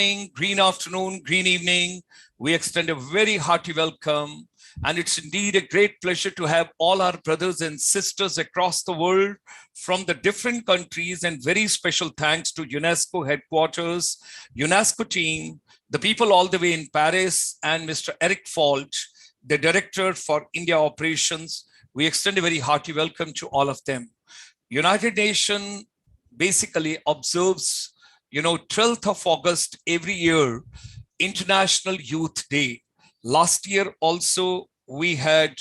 Green afternoon, green evening. We extend a very hearty welcome. And it's indeed a great pleasure to have all our brothers and sisters across the world from the different countries, and very special thanks to UNESCO headquarters, UNESCO team, the people all the way in Paris, and Mr. Eric Fault, the Director for India Operations. We extend a very hearty welcome to all of them. United Nations basically observes, 12th of August every year, International Youth Day. Last year also, we had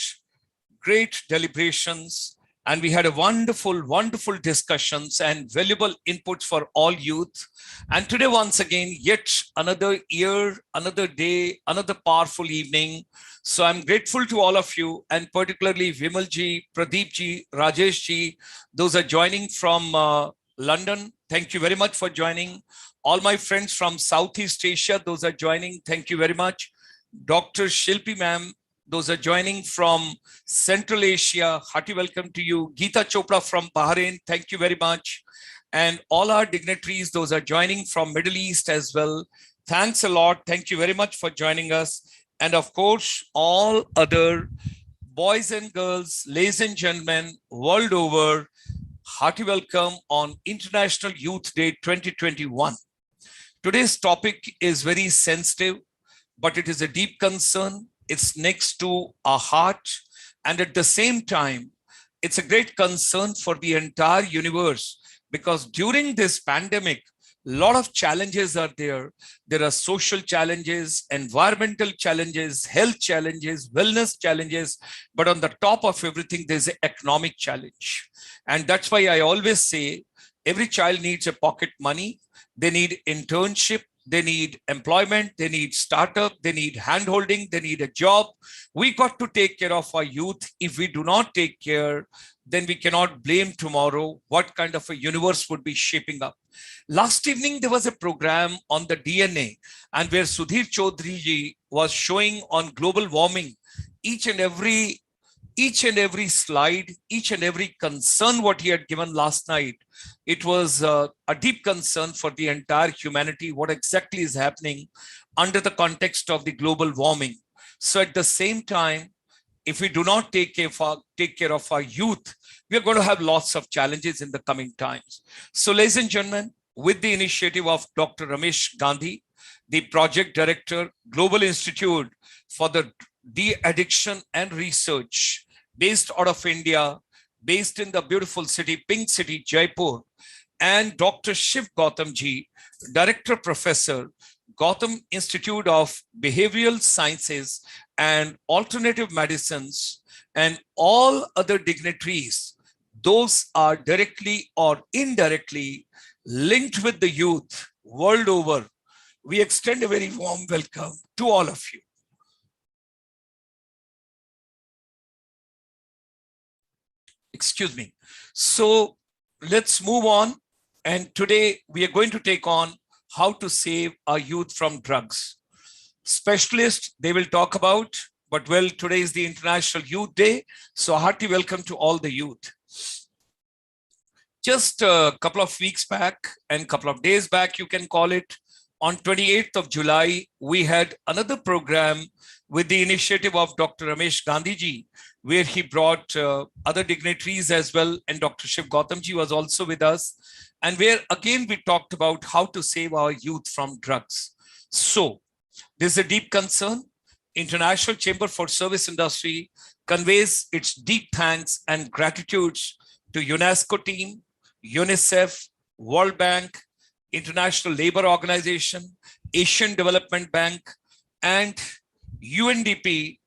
great deliberations and we had a wonderful discussions and valuable inputs for all youth. And today, once again, yet another year, another day, another powerful evening. So I'm grateful to all of you, and particularly Vimalji, Pradeepji, Rajeshji, those are joining from London. Thank you very much for joining. All my friends from Southeast Asia, those are joining. Thank you very much. Dr. Shilpi ma'am, those are joining from Central Asia. Hearty welcome to you. Geeta Chopra from Bahrain. Thank you very much. And all our dignitaries, those are joining from Middle East as well. Thanks a lot. Thank you very much for joining us. And of course, all other boys and girls, ladies and gentlemen, world over, hearty welcome on International Youth Day 2021. Today's topic is very sensitive, but it is a deep concern. It's next to our heart. And at the same time, it's a great concern for the entire universe, because during this pandemic, a lot of challenges are there. There are social challenges, environmental challenges, health challenges, wellness challenges. But on the top of everything, there's an economic challenge. And that's why I always say every child needs a pocket money. They need internship. They need employment, they need startup, they need handholding, they need a job. We got to take care of our youth. If we do not take care, then we cannot blame tomorrow what kind of a universe would be shaping up. Last evening, there was a program on the DNA, and where Sudhir Chaudhary ji was showing on global warming each and every slide, each and every concern what he had given last night. It was a deep concern for the entire humanity, what exactly is happening under the context of the global warming. So at the same time, if we do not take care of our youth, we are going to have lots of challenges in the coming times. So ladies and gentlemen, with the initiative of Dr. Ramesh Gandhi, the Project Director, Global Institute for the De-addiction and Research, based out of India, based in the beautiful city, Pink City, Jaipur, and Dr. Shiv Gautam ji, Director Professor, Gautam Institute of Behavioral Sciences and Alternative Medicines, and all other dignitaries. Those are directly or indirectly linked with the youth world over. We extend a very warm welcome to all of you. Excuse me. So let's move on. And today we are going to take on how to save our youth from drugs. Specialists, they will talk about, but well, today is the International Youth Day. So hearty welcome to all the youth. Just a couple of weeks back and a couple of days back, you can call it, on 28th of July, we had another program with the initiative of Dr. Ramesh Gandhi ji, where he brought other dignitaries as well, and Dr. Shiv Gautam ji was also with us, and where again we talked about how to save our youth from drugs. So this is a deep concern. International Chamber for Service Industry conveys its deep thanks and gratitudes to UNESCO team, UNICEF, World Bank, International Labour Organization, Asian Development Bank, and UNDP,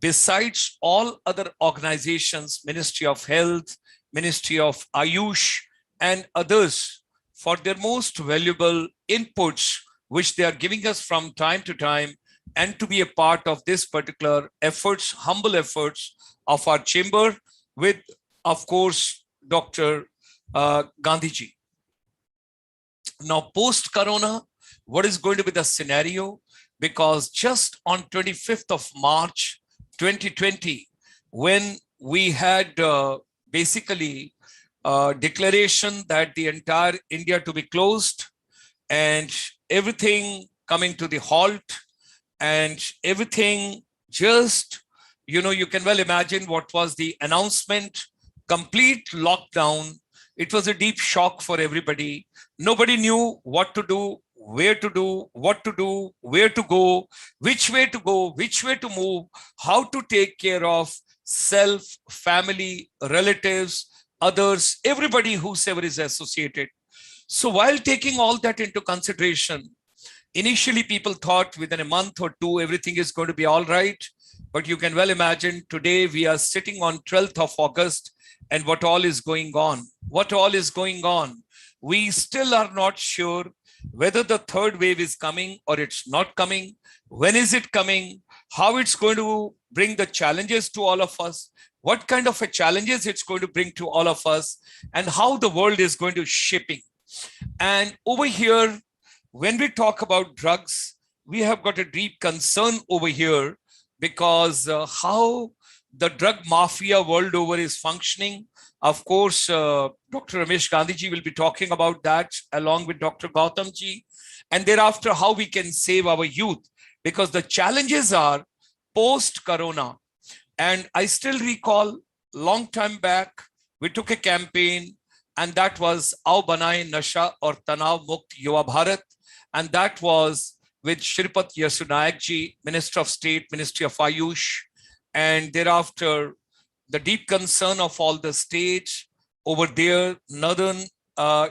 besides all other organizations, Ministry of Health, Ministry of Ayush, and others, for their most valuable inputs, which they are giving us from time to time, and to be a part of this particular efforts, humble efforts of our chamber with, of course, Dr. Gandhiji. Now, post-corona, what is going to be the scenario? Because just on 25th of March, 2020, when we had basically a declaration that the entire India to be closed, and everything coming to the halt and everything just, you can well imagine what was the announcement, complete lockdown. It was a deep shock for everybody. Nobody knew what to do, where to do, what to do, where to go, which way to go, which way to move, how to take care of self, family, relatives, others, everybody whosoever is associated. So while taking all that into consideration, initially people thought within a month or two, everything is going to be all right. But you can well imagine today we are sitting on 12th of August and what all is going on. What all is going on. We still are not sure whether the third wave is coming or it's not coming. When is it coming? How it's going to bring the challenges to all of us. What kind of a challenges it's going to bring to all of us and how the world is going to shaping. And over here, when we talk about drugs, we have got a deep concern over here because how the drug mafia world over is functioning. Of course, Dr. Ramesh Gandhi ji will be talking about that along with Dr. Gautam ji. And thereafter, how we can save our youth, because the challenges are post-corona. And I still recall long time back, we took a campaign and that was Aao Banaye Nasha Aur Tanav Mukt Yuva Bharat. And that was with Shripat Yasunayak ji, Minister of State, Ministry of Ayush. And thereafter, the deep concern of all the states over there, Northern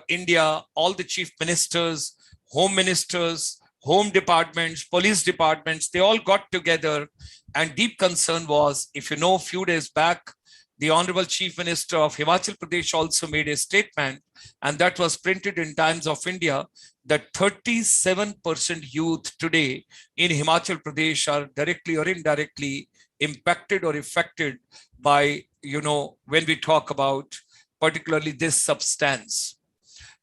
India, all the chief ministers, home ministers, home departments, police departments, they all got together. And deep concern was, if you know, a few days back, the Honorable Chief Minister of Himachal Pradesh also made a statement, and that was printed in Times of India, that 37% youth today in Himachal Pradesh are directly or indirectly impacted or affected by, when we talk about particularly this substance.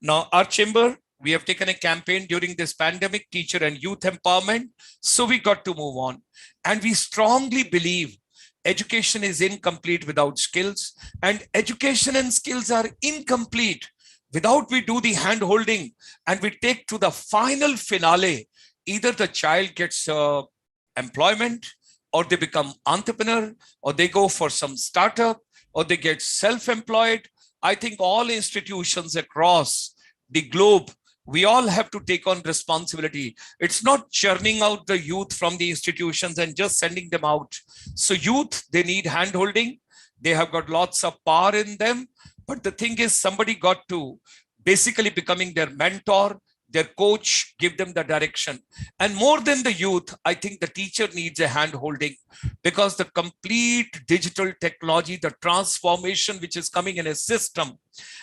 Now, our chamber, we have taken a campaign during this pandemic, teacher and youth empowerment. So we got to move on. And we strongly believe education is incomplete without skills, and education and skills are incomplete without we do the hand holding and we take to the final finale. Either the child gets employment, or they become entrepreneur, or they go for some startup, or they get self-employed. I think all institutions across the globe, we all have to take on responsibility. It's not churning out the youth from the institutions and just sending them out. So youth, they need hand holding. They have got lots of power in them. But the thing is, somebody got to basically becoming their mentor, their coach, give them the direction. And more than the youth, I think the teacher needs a hand holding, because the complete digital technology, the transformation which is coming in a system.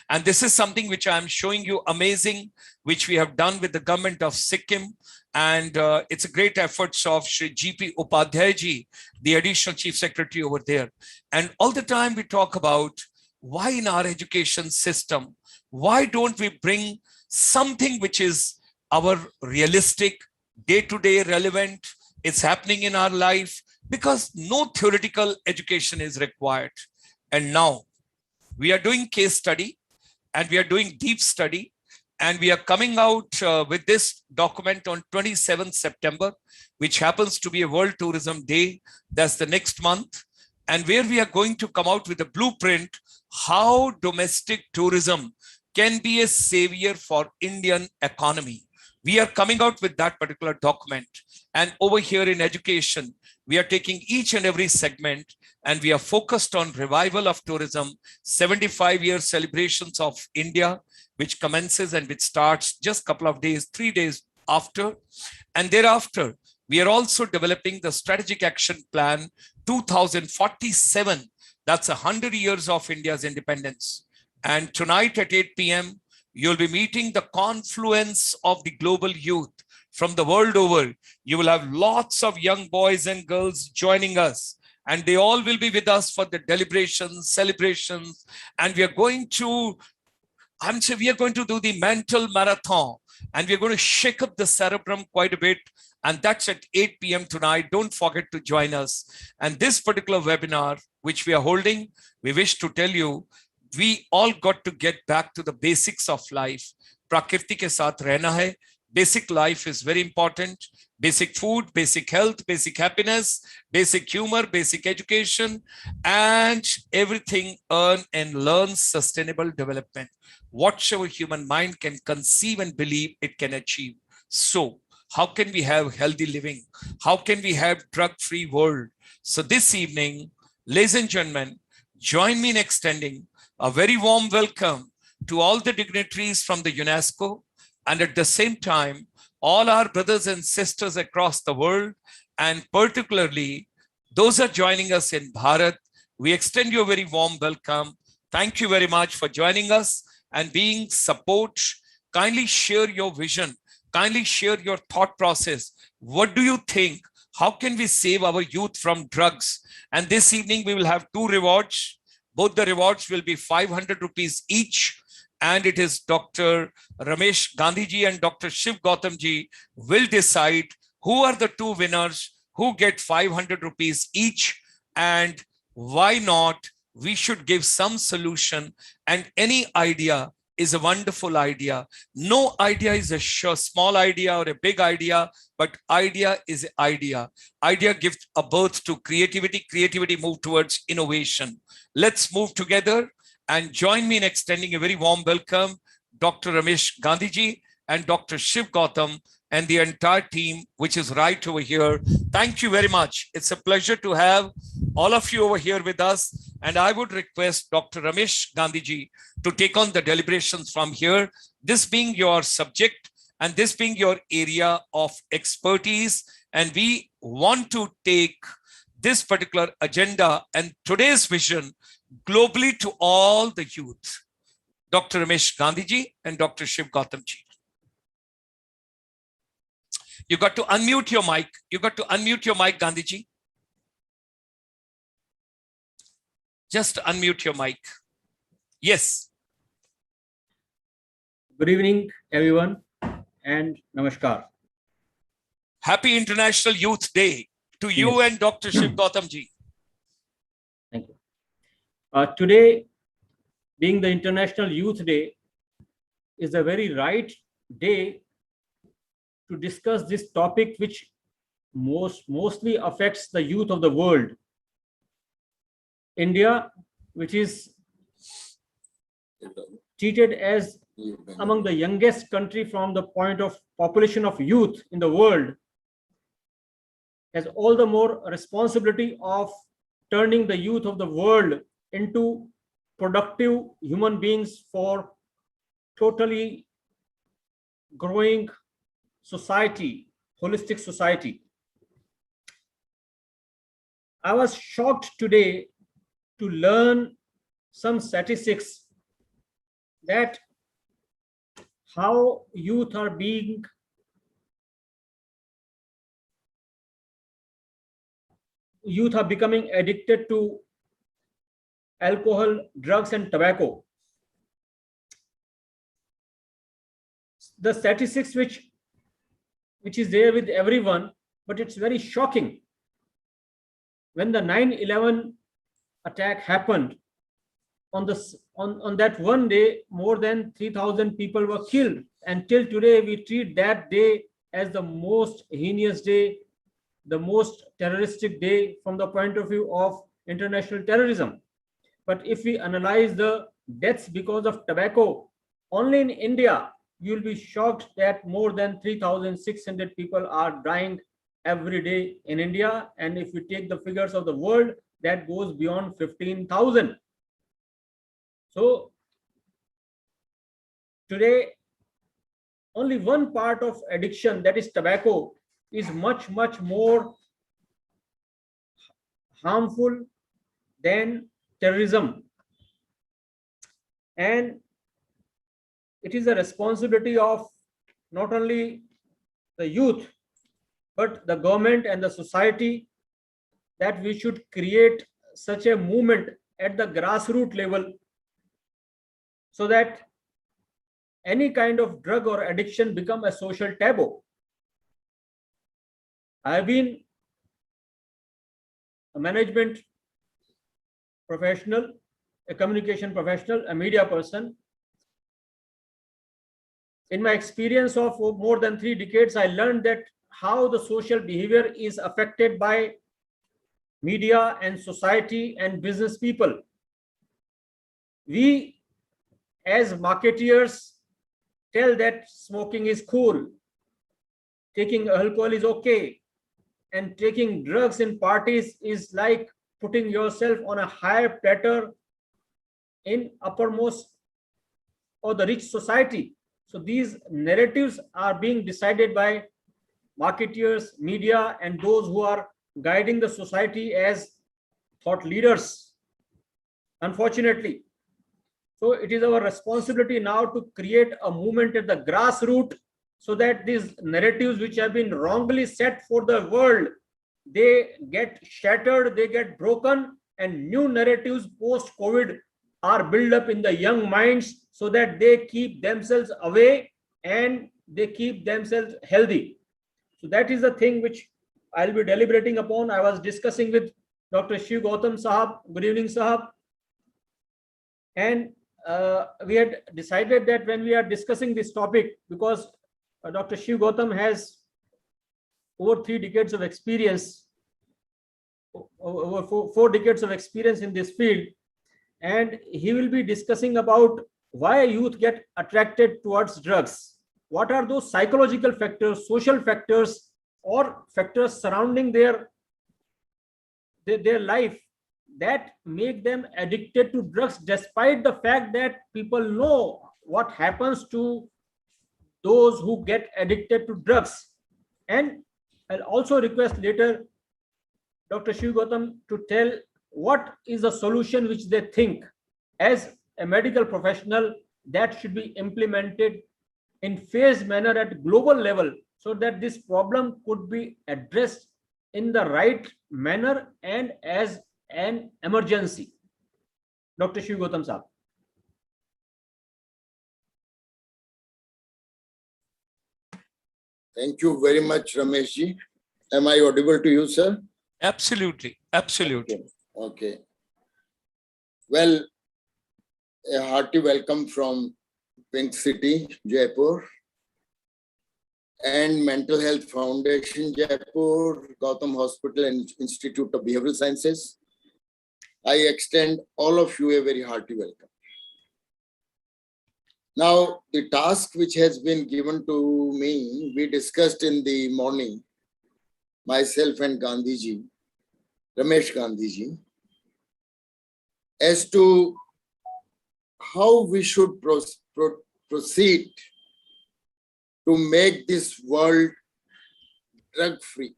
And this is something which I'm showing you amazing, which we have done with the government of Sikkim. And it's a great efforts of Shri G.P. Upadhyay ji, the additional chief secretary over there. And all the time we talk about why in our education system, why don't we bring something which is our realistic, day-to-day relevant, it's happening in our life, because no theoretical education is required. And now we are doing case study and we are doing deep study, and we are coming out with this document on 27th September, which happens to be a World Tourism Day. That's the next month. And where we are going to come out with a blueprint, how domestic tourism can be a savior for Indian economy. We are coming out with that particular document. And over here in education, we are taking each and every segment and we are focused on revival of tourism, 75-year celebrations of India, which commences and which starts just a couple of days, 3 days after. And thereafter, we are also developing the strategic action plan 2047. That's 100 years of India's independence. And tonight at 8 p.m., you'll be meeting the confluence of the global youth from the world over. You will have lots of young boys and girls joining us, and they all will be with us for the deliberations, celebrations, and we are going to do the mental marathon, and we're going to shake up the cerebrum quite a bit. And that's at 8 p.m. tonight. Don't forget to join us. And this particular webinar, which we are holding, we wish to tell you, we all got to get back to the basics of life. Prakriti ke saath rehna hai, Basic life is very important. Basic food, basic health, basic happiness, basic humor, basic education, and everything earn and learn sustainable development. Whatever human mind can conceive and believe it can achieve. So how can we have healthy living? How can we have drug-free world? So this evening, ladies and gentlemen, join me in extending a very warm welcome to all the dignitaries from the UNESCO, and at the same time, all our brothers and sisters across the world, and particularly those are joining us in Bharat. We extend you a very warm welcome. Thank you very much for joining us and being support. Kindly share your vision. Kindly share your thought process. What do you think? How can we save our youth from drugs? And this evening, we will have two rewards. Both the rewards will be 500 rupees each. And it is Dr. Ramesh Gandhi ji and Dr. Shiv Gautam ji will decide who are the two winners who get 500 rupees each. And why not? We should give some solution, and any idea is a wonderful idea. No idea is a small idea or a big idea, but idea is idea. Idea gives a birth to creativity. Creativity move towards innovation. Let's move together and join me in extending a very warm welcome, Dr. Ramesh Gandhi ji and Dr. Shiv Gautam and the entire team, which is right over here. Thank you very much. It's a pleasure to have all of you over here with us. And I would request Dr. Ramesh Gandhi ji to take on the deliberations from here. This being your subject and this being your area of expertise. And we want to take this particular agenda and today's vision globally to all the youth. Dr. Ramesh Gandhi ji and Dr. Shiv Gautam ji. You got to unmute your mic. You got to unmute your mic, Gandhi ji. Just unmute your mic. Yes. Good evening, everyone, and namaskar. Happy International Youth Day to you and Dr. Shiv Gautam ji. Thank you. Today, being the International Youth Day, is a very right day to discuss this topic, which mostly affects the youth of the world. India, which is treated as among the youngest country from the point of population of youth in the world, has all the more responsibility of turning the youth of the world into productive human beings for totally growing society, holistic society. I was shocked today to learn some statistics that how youth are becoming addicted to alcohol, drugs, and tobacco. The statistics which is there with everyone, but it's very shocking. When the 9/11 attack happened, on that one day, more than 3,000 people were killed. And till today, we treat that day as the most heinous day, the most terroristic day from the point of view of international terrorism. But if we analyze the deaths because of tobacco, only in India, you'll be shocked that more than 3,600 people are dying every day in India. And if we take the figures of the world, that goes beyond 15,000. So today, only one part of addiction, that is tobacco, is much, much more harmful than terrorism. And it is a responsibility of not only the youth, but the government and the society, that we should create such a movement at the grassroots level so that any kind of drug or addiction become a social taboo. I have been a management professional, a communication professional, a media person. In my experience of more than 3 decades, I learned that how the social behavior is affected by media and society and business people. We as marketeers tell that smoking is cool, taking alcohol is okay, and taking drugs in parties is like putting yourself on a higher platter in uppermost or the rich society. So these narratives are being decided by marketeers, media, and those who are guiding the society as thought leaders, unfortunately. So it is our responsibility now to create a movement at the grassroots so that these narratives which have been wrongly set for the world, they get shattered, they get broken, and new narratives post-COVID are built up in the young minds so that they keep themselves away and they keep themselves healthy. So that is the thing which I'll be deliberating upon. I was discussing with Dr. Shiv Gautam Sahab. Good evening, Sahab. And we had decided that when we are discussing this topic, because Dr. Shiv Gautam has over 3 decades of experience, over 4 decades of experience in this field, and he will be discussing about why youth get attracted towards drugs. What are those psychological factors, social factors, or factors surrounding their life that make them addicted to drugs, despite the fact that people know what happens to those who get addicted to drugs. And I'll also request later Dr. Shiv Gautam to tell what is the solution which they think as a medical professional that should be implemented in phased manner at global level so that this problem could be addressed in the right manner and as an emergency. Dr. Shiv Gautam Sahab. Thank you very much, Ramesh ji. Am I audible to you, sir? Absolutely. Absolutely. Okay. Well, a hearty welcome from Pink City, Jaipur, and Mental Health Foundation, Jaipur, Gautam Hospital and Institute of Behavioral Sciences. I extend all of you a very hearty welcome. Now, the task which has been given to me, we discussed in the morning, myself and Gandhiji, Ramesh Gandhiji, as to how we should proceed to make this world drug-free,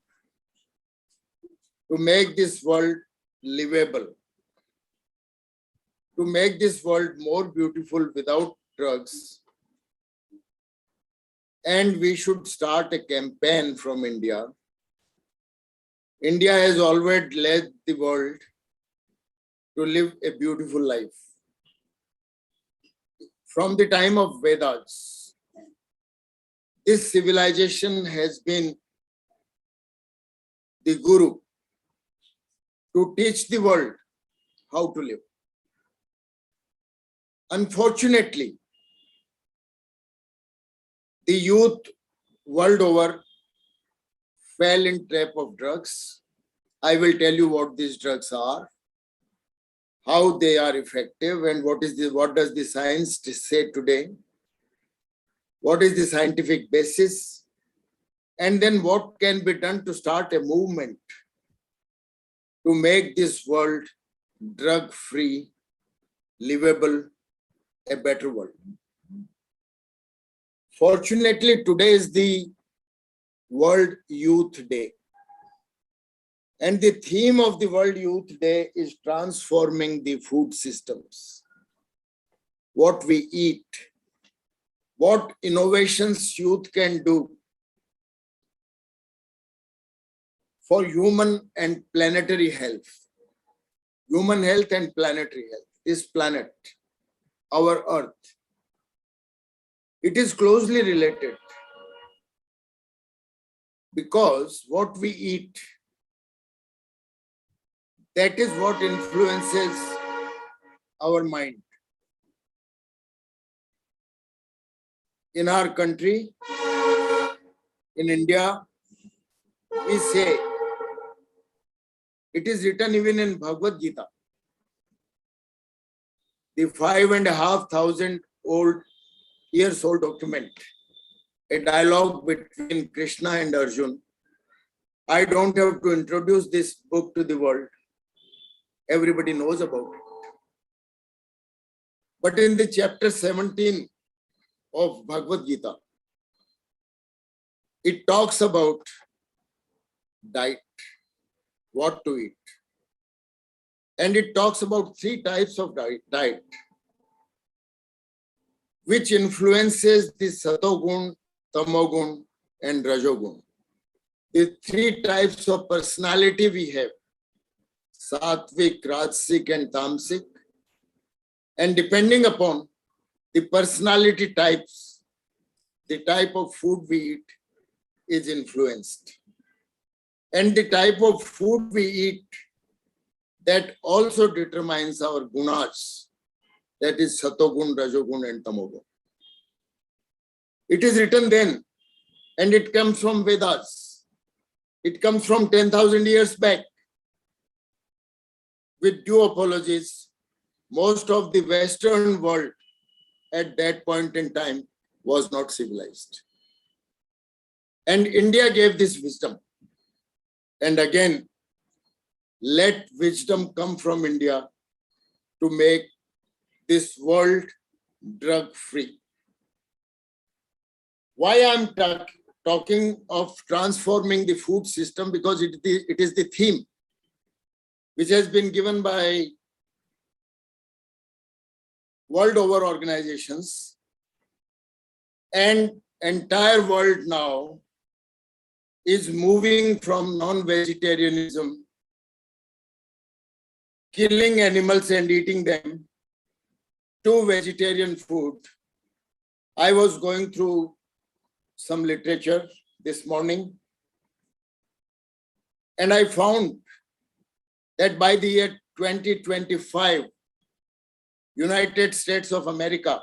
to make this world livable, to make this world more beautiful without drugs. And we should start a campaign from India. India has always led the world to live a beautiful life. From the time of Vedas, this civilization has been the guru to teach the world how to live. Unfortunately, the youth world over fell in trap of drugs. I will tell you what these drugs are, how they are effective, and what does the science say today? What is the scientific basis? And then what can be done to start a movement to make this world drug-free, livable, a better world. Fortunately, today is the World Youth Day. And the theme of the World Youth Day is transforming the food systems. What we eat, what innovations youth can do for human and planetary health. Human health and planetary health. This planet, our Earth, it is closely related because what we eat, that is what influences our mind. In our country, in India, we say, it is written even in Bhagavad Gita, the 5,500 years old document, a dialogue between Krishna and Arjun. I don't have to introduce this book to the world. Everybody knows about it. But in the chapter 17 of Bhagavad Gita, it talks about diet, what to eat. And it talks about 3 types of diet, which influences the Satogun, Tamogun, and Rajogun. The 3 types of personality we have, Sattvic, Rajasic, and Tamasic. And depending upon the personality types, the type of food we eat is influenced. And the type of food we eat, that also determines our gunas, that is Satogun, Rajogun, and Tamogun. It is written then, and it comes from Vedas. It comes from 10,000 years back. With due apologies, most of the Western world at that point in time was not civilized. And India gave this wisdom. And again, let wisdom come from India to make this world drug-free. Why I'm talking of transforming the food system? Because it is the theme which has been given by world over organizations, and entire world now is moving from non-vegetarianism, killing animals and eating them, to vegetarian food. I was going through some literature this morning, and I found that by the year 2025, United States of America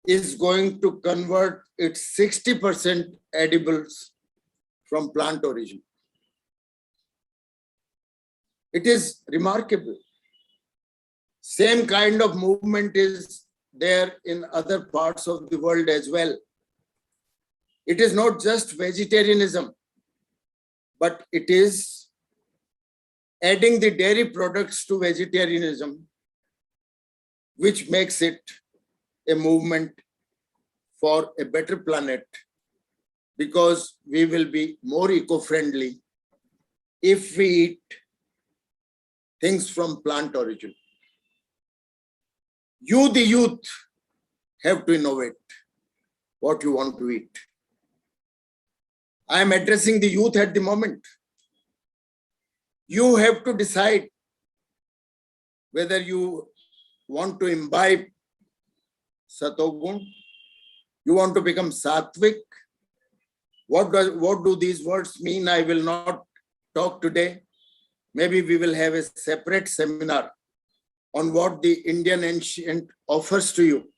is going to convert its 60% edibles from plant origin. It is remarkable. Same kind of movement is there in other parts of the world as well. It is not just vegetarianism, but it is adding the dairy products to vegetarianism, which makes it a movement for a better planet, because we will be more eco-friendly if we eat things from plant origin. You, the youth, have to innovate what you want to eat. I am addressing the youth at the moment. You have to decide whether you want to imbibe Satogun, you want to become Sattvic. What do these words mean? I will not talk today. Maybe we will have a separate seminar on what the Indian ancient offers to you,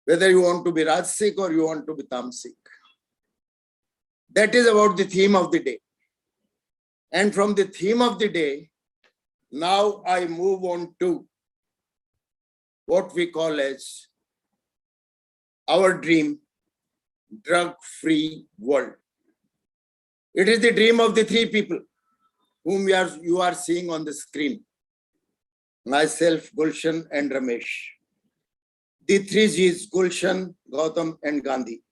whether you want to be Rajasic or you want to be Tamasic. That is about the theme of the day. And from the theme of the day, now I move on to what we call as our dream, drug-free world. It is the dream of the 3 people whom you are seeing on the screen. Myself, Gulshan, and Ramesh. The 3 Gs, Gulshan, Gautam, and Gandhi.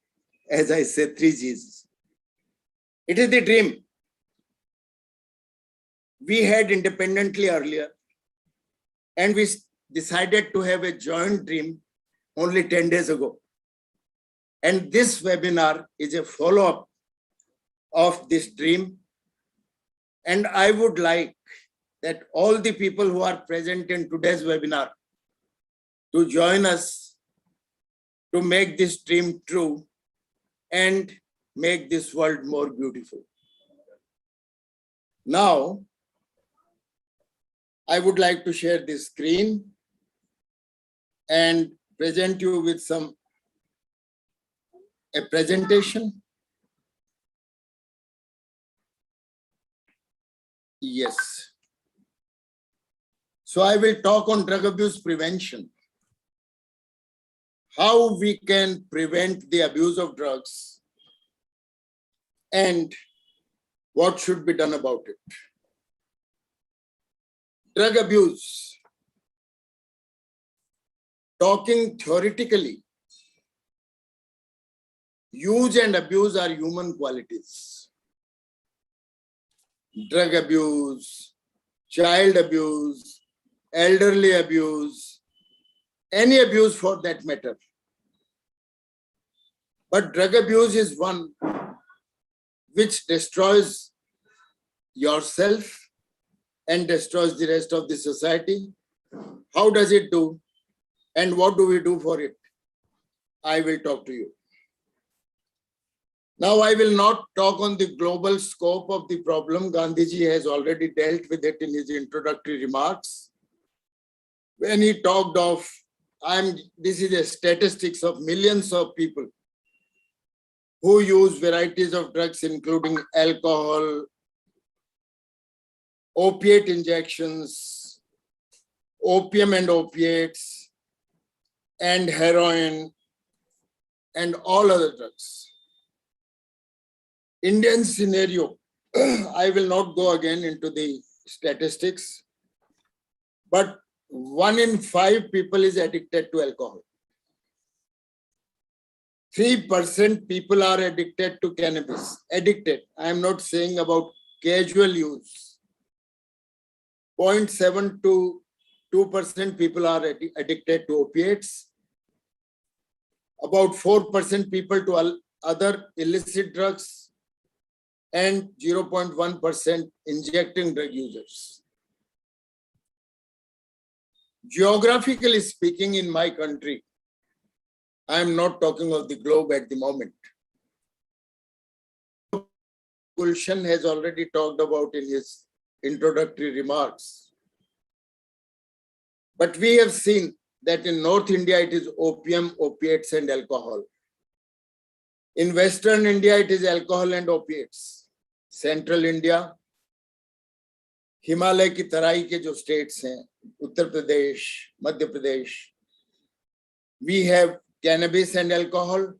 As I said, 3 Gs. It is the dream. We had independently earlier, and we decided to have a joint dream only 10 days ago. And this webinar is a follow-up of this dream. And I would like that all the people who are present in today's webinar to join us to make this dream true and make this world more beautiful. Now, I would like to share this screen and present you with some a presentation? Yes. So I will talk on drug abuse prevention. How we can prevent the abuse of drugs and what should be done about it. Drug abuse. Talking theoretically, use and abuse are human qualities. Drug abuse, child abuse, elderly abuse, any abuse for that matter. But drug abuse is one which destroys yourself and destroys the rest of the society. How does it do? And what do we do for it? I will talk to you. Now, I will not talk on the global scope of the problem. Gandhiji has already dealt with it in his introductory remarks. When he talked of, this is a statistics of millions of people who use varieties of drugs, including alcohol, opiate injections, opium and opiates, and heroin, and all other drugs. Indian scenario, I will not go again into the statistics, but 1 in 5 people is addicted to alcohol. 3% people are addicted to cannabis. Addicted. I am not saying about casual use. 0.7 to 2% people are addicted to opiates. About 4% people to other illicit drugs, and 0.1% injecting drug users. Geographically speaking, in my country, I am not talking of the globe at the moment. Gulshan has already talked about in his introductory remarks. But we have seen that in North India, it is opium, opiates, and alcohol. In Western India, it is alcohol and opiates. Central India, Himalaya की तराई के जो states हैं, Uttar Pradesh, Madhya Pradesh, we have cannabis and alcohol.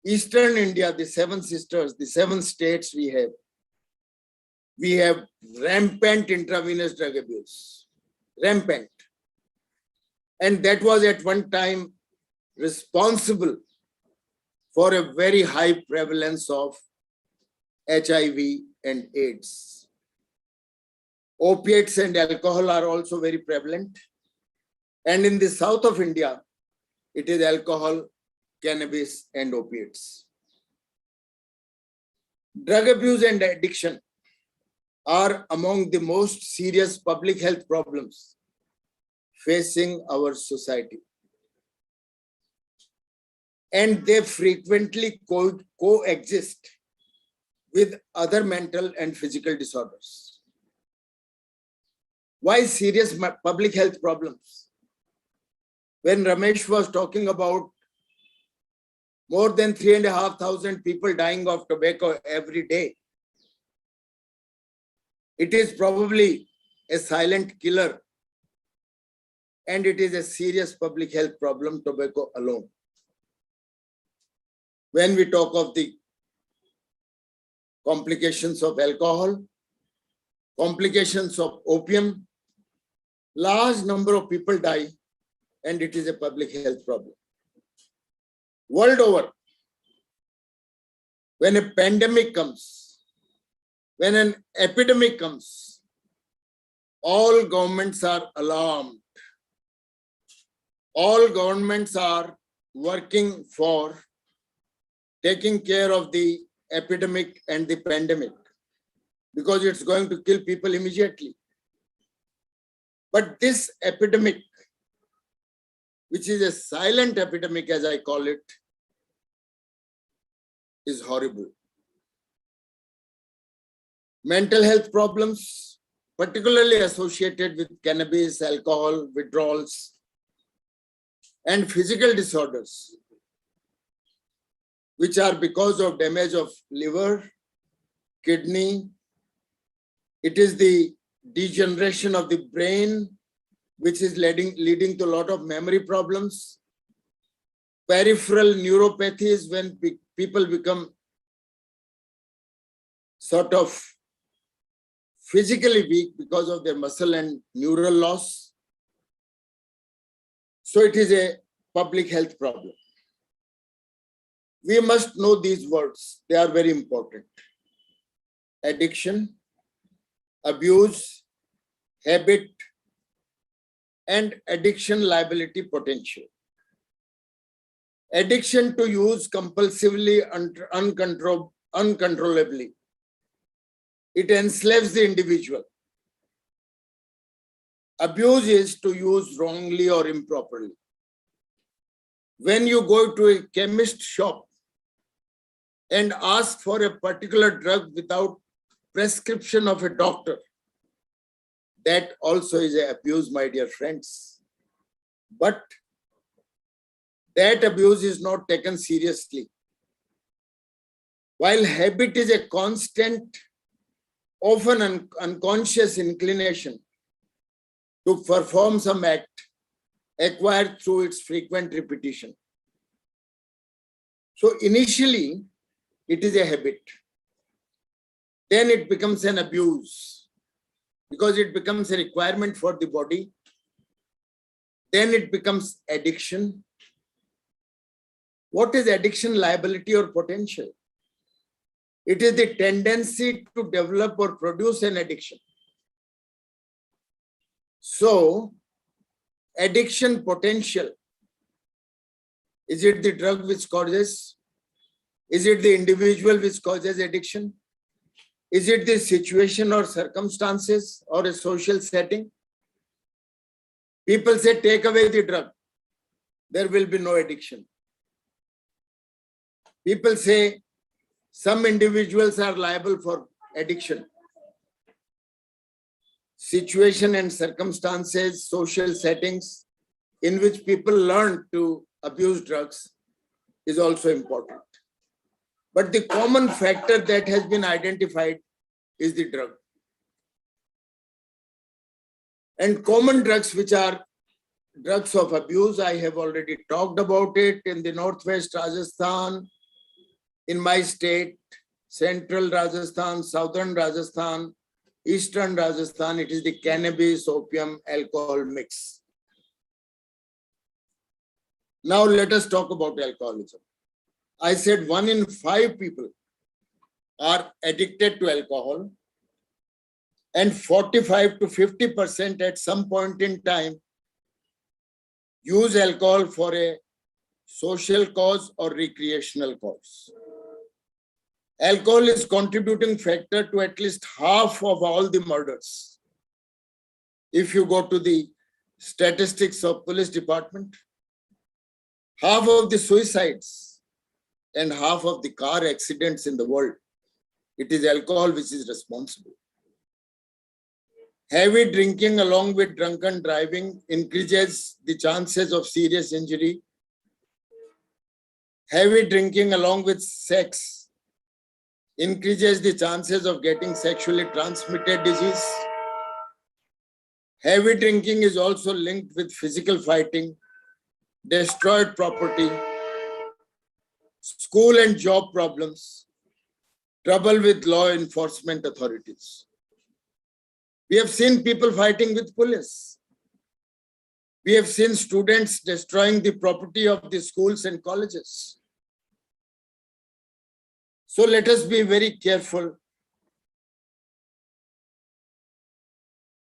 Eastern India, the 7 sisters, the 7 states we have rampant intravenous drug abuse, rampant. And that was at one time responsible for a very high prevalence of HIV and AIDS. Opiates and alcohol are also very prevalent. And in the south of India, it is alcohol, cannabis, and opiates. Drug abuse and addiction are among the most serious public health problems facing our society. And they frequently coexist with other mental and physical disorders. Why serious public health problems? When Ramesh was talking about more than 3,500 people dying of tobacco every day, it is probably a silent killer, and it is a serious public health problem, tobacco alone. When we talk of the complications of alcohol, complications of opium, large number of people die, and it is a public health problem. World over, when a pandemic comes, when an epidemic comes, all governments are alarmed. All governments are working for taking care of the epidemic and the pandemic, because it's going to kill people immediately. But this epidemic, which is a silent epidemic, as I call it, is horrible. Mental health problems, particularly associated with cannabis, alcohol, withdrawals, and physical disorders, which are because of damage of liver, kidney. It is the degeneration of the brain, which is leading to a lot of memory problems. Peripheral neuropathy is when people become sort of physically weak because of their muscle and neural loss. So it is a public health problem. We must know these words. They are very important. Addiction, abuse, habit, and addiction liability potential. Addiction to use compulsively, uncontrollably. It enslaves the individual. Abuse is to use wrongly or improperly. When you go to a chemist shop and ask for a particular drug without prescription of a doctor, that also is an abuse, my dear friends. But that abuse is not taken seriously. While habit is a constant, often unconscious inclination to perform some act acquired through its frequent repetition. So initially, it is a habit. Then it becomes an abuse because it becomes a requirement for the body. Then it becomes addiction. What is addiction, liability, or potential? It is the tendency to develop or produce an addiction. So, addiction potential. Is it the drug which causes? Is it the individual which causes addiction? Is it the situation or circumstances or a social setting? People say, take away the drug. There will be no addiction. People say, some individuals are liable for addiction. Situation and circumstances, social settings in which people learn to abuse drugs is also important. But the common factor that has been identified is the drug. And common drugs which are drugs of abuse, I have already talked about it in the Northwest Rajasthan, in my state, Central Rajasthan, Southern Rajasthan, Eastern Rajasthan, it is the cannabis, opium, alcohol mix. Now let us talk about alcoholism. I said 1 in 5 people are addicted to alcohol, and 45 to 50% at some point in time use alcohol for a social cause or recreational cause. Alcohol is contributing factor to at least half of all the murders. If you go to the statistics of police department, half of the suicides and half of the car accidents in the world, it is alcohol which is responsible. Heavy drinking along with drunken driving increases the chances of serious injury. Heavy drinking along with sex increases the chances of getting sexually transmitted disease. Heavy drinking is also linked with physical fighting, destroyed property, school and job problems, trouble with law enforcement authorities. We have seen people fighting with police. We have seen students destroying the property of the schools and colleges. So let us be very careful.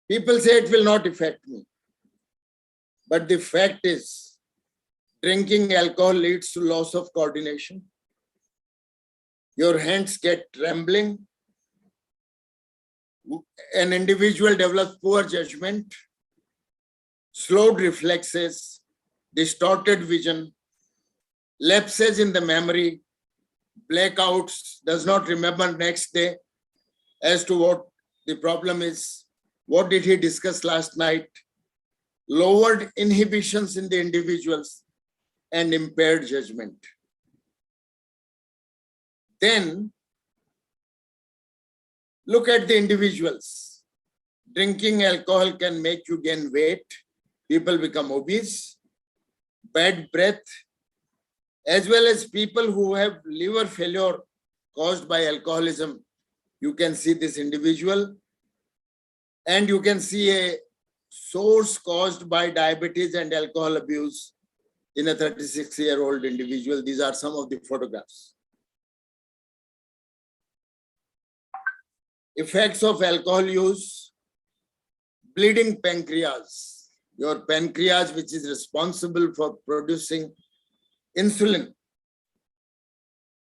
People say it will not affect me. But the fact is, drinking alcohol leads to loss of coordination. Your hands get trembling. An individual develops poor judgment, slowed reflexes, distorted vision, lapses in the memory, blackouts, does not remember next day as to what the problem is, what did he discuss last night, lowered inhibitions in the individuals, and impaired judgment. Then look at the individuals. Drinking alcohol can make you gain weight. People become obese, bad breath, as well as people who have liver failure caused by alcoholism. You can see this individual, and you can see a source caused by diabetes and alcohol abuse in a 36-year-old individual. These are some of the photographs. Effects of alcohol use: bleeding pancreas. Your pancreas, which is responsible for producing insulin,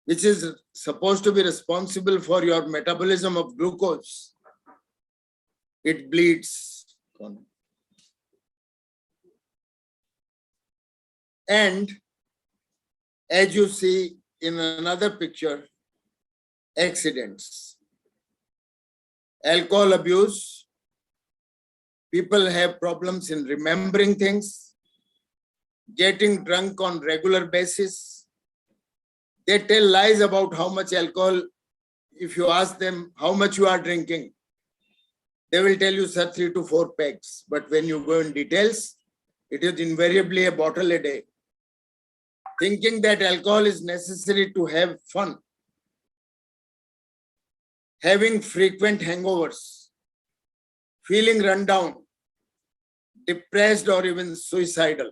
which is supposed to be responsible for your metabolism of glucose, it bleeds. And as you see in another picture, accidents. Alcohol abuse, people have problems in remembering things, getting drunk on regular basis. They tell lies about how much alcohol. If you ask them how much you are drinking, they will tell you, sir, 3 to 4 pegs. But when you go in details, it is invariably a bottle a day. Thinking that alcohol is necessary to have fun. Having frequent hangovers, feeling run down, depressed or even suicidal,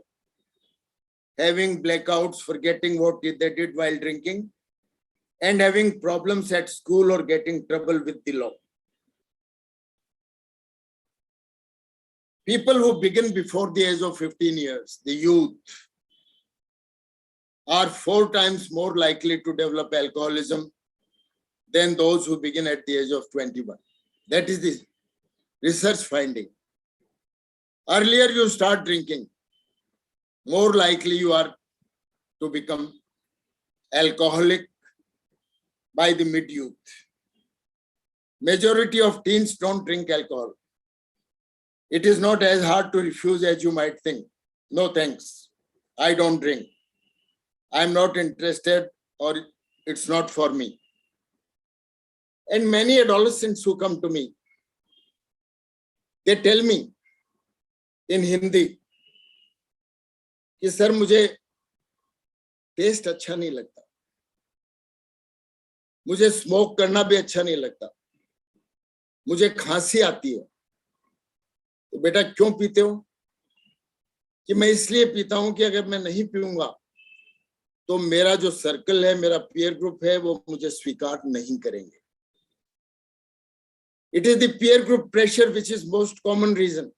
having blackouts, forgetting what they did while drinking, and having problems at school or getting trouble with the law. People who begin before the age of 15 years, the youth, are 4 times more likely to develop alcoholism than those who begin at the age of 21. That is the research finding. Earlier you start drinking, more likely you are to become alcoholic by the mid-youth. Majority of teens don't drink alcohol. It is not as hard to refuse as you might think. No thanks, I don't drink. I'm not interested, or it's not for me. And many adolescents who come to me, they tell me in Hindi कि sir मुझे test अच्छा नहीं लगता, मुझे smoke करना भी अच्छा नहीं लगता, मुझे खांसी आती है, तो बेटा क्यों पीते हो? कि मैं इसलिए पीता हूं कि अगर मैं नहीं पीऊंगा तो मेरा जो सर्कल है, मेरा पीयर ग्रुप है, वो मुझे स्वीकार नहीं करेंगे. It is the peer group pressure which is most common reason.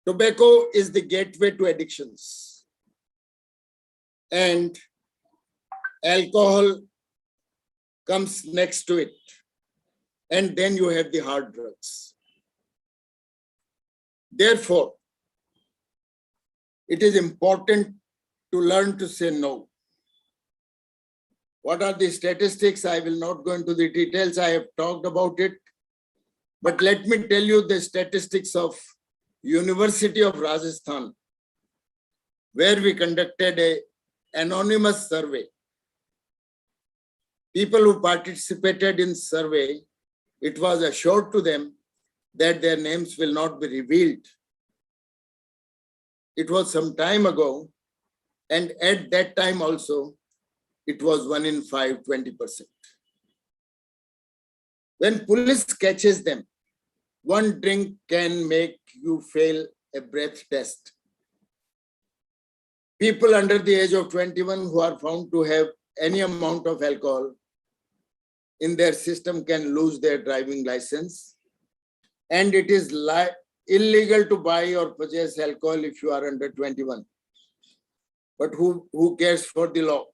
Tobacco is the gateway to addictions, and alcohol comes next to it, and then you have the hard drugs. Therefore, it is important to learn to say no. What are the statistics? I will not go into the details. I have talked about it. But let me tell you the statistics of University of Rajasthan, where we conducted an anonymous survey. People who participated in survey, it was assured to them that their names will not be revealed. It was some time ago, and at that time also, it was 1 in 5, 20%. When police catches them, 1 drink can make you fail a breath test. People under the age of 21 who are found to have any amount of alcohol in their system can lose their driving license. And it is illegal to buy or possess alcohol if you are under 21. But who cares for the law?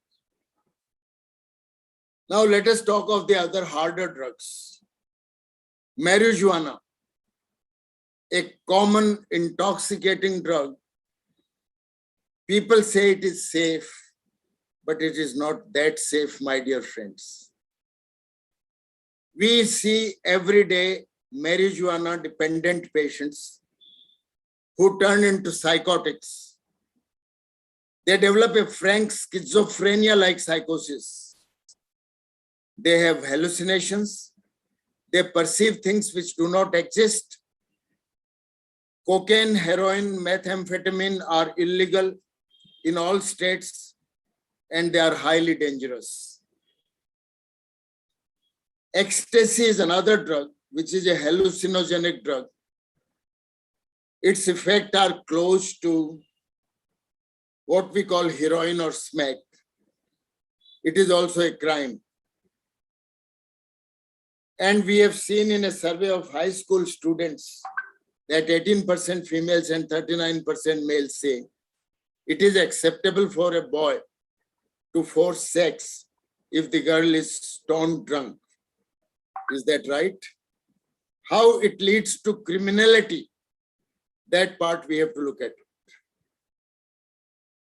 Now let us talk of the other harder drugs. Marijuana, a common intoxicating drug. People say it is safe, but it is not that safe, my dear friends. We see every day marijuana dependent patients who turn into psychotics. They develop a frank schizophrenia-like psychosis. They have hallucinations. They perceive things which do not exist. Cocaine, heroin, methamphetamine are illegal in all states, and they are highly dangerous. Ecstasy is another drug, which is a hallucinogenic drug. Its effects are close to what we call heroin or smack. It is also a crime. And we have seen in a survey of high school students that 18% females and 39% males say it is acceptable for a boy to force sex if the girl is stone drunk. Is that right? How it leads to criminality, that part we have to look at.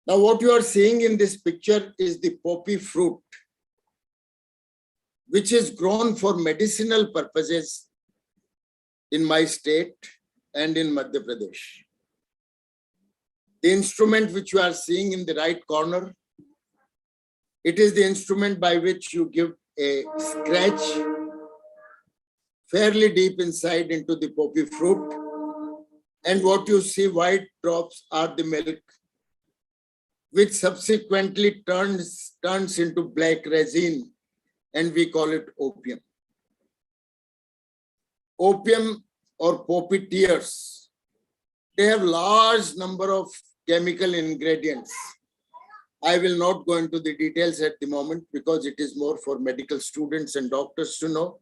Now, what you are seeing in this picture is the poppy fruit, which is grown for medicinal purposes in my state and in Madhya Pradesh. The instrument which you are seeing in the right corner, it is the instrument by which you give a scratch fairly deep inside into the poppy fruit. And what you see white drops are the milk, which subsequently turns into black resin, and we call it opium. Opium or poppy tears, they have large number of chemical ingredients. I will not go into the details at the moment because it is more for medical students and doctors to know.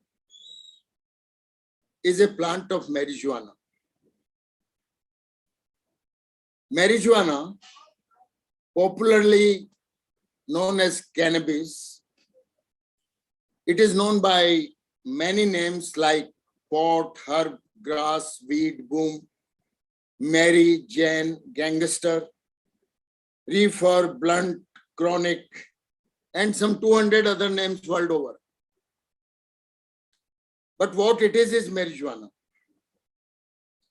Is a plant of marijuana. Marijuana, popularly known as cannabis, it is known by many names like pot, herb, grass, weed, boom, Mary, Jane, gangster, reefer, blunt, chronic, and some 200 other names world over. But what it is marijuana.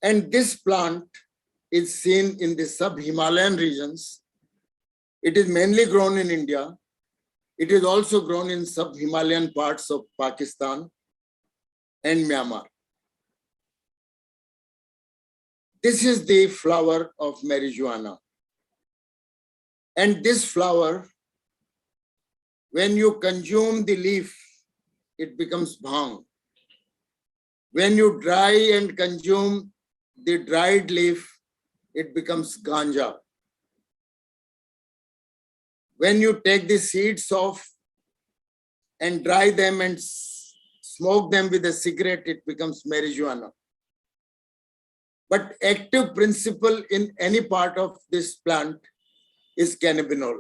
And this plant is seen in the sub-Himalayan regions. It is mainly grown in India. It is also grown in sub-Himalayan parts of Pakistan and Myanmar. This is the flower of marijuana. And this flower, when you consume the leaf, it becomes bhang. When you dry and consume the dried leaf, it becomes ganja. When you take the seeds off and dry them and smoke them with a cigarette, it becomes marijuana. But active principle in any part of this plant is cannabinol.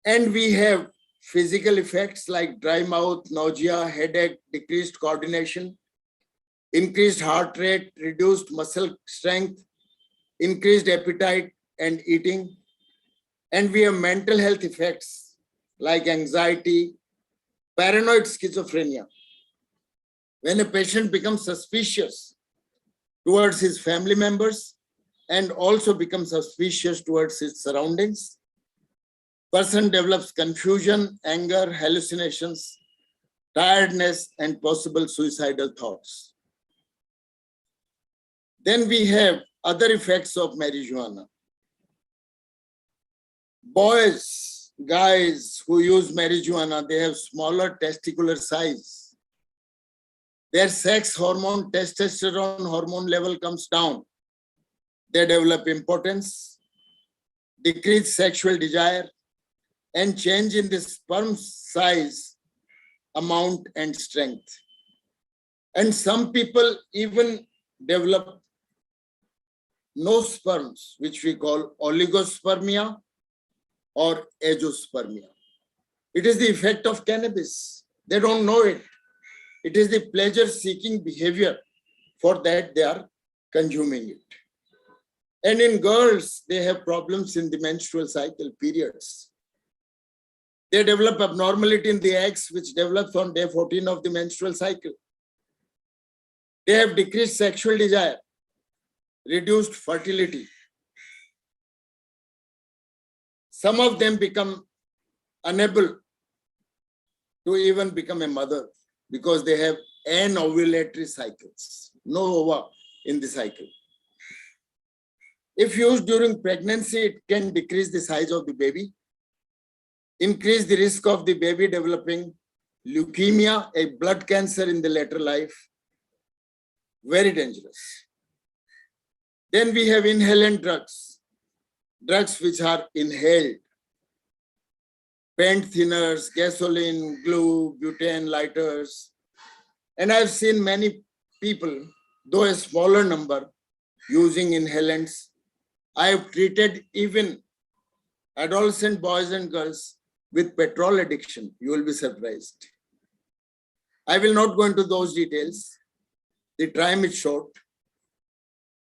And we have physical effects like dry mouth, nausea, headache, decreased coordination, increased heart rate, reduced muscle strength, increased appetite and eating. And we have mental health effects like anxiety, paranoid schizophrenia. When a patient becomes suspicious towards his family members and also becomes suspicious towards his surroundings, person develops confusion, anger, hallucinations, tiredness, and possible suicidal thoughts. Then we have other effects of marijuana. Boys, guys who use marijuana, they have smaller testicular size. Their sex hormone, testosterone hormone level comes down. They develop impotence, decreased sexual desire, and change in the sperm size, amount, and strength. And some people even develop no sperms, which we call oligospermia or azoospermia. It is the effect of cannabis. They don't know it. It is the pleasure-seeking behavior. For that, they are consuming it. And in girls, they have problems in the menstrual cycle, periods. They develop abnormality in the eggs, which develops on day 14 of the menstrual cycle. They have decreased sexual desire, reduced fertility. Some of them become unable to even become a mother because they have anovulatory cycles, no ova in the cycle. If used during pregnancy, it can decrease the size of the baby, increase the risk of the baby developing leukemia, a blood cancer in the later life. Very dangerous. Then we have inhalant drugs, drugs which are inhaled, paint thinners, gasoline, glue, butane, lighters. And I've seen many people, though a smaller number, using inhalants. I have treated even adolescent boys and girls with petrol addiction. You will be surprised. I will not go into those details. The time is short.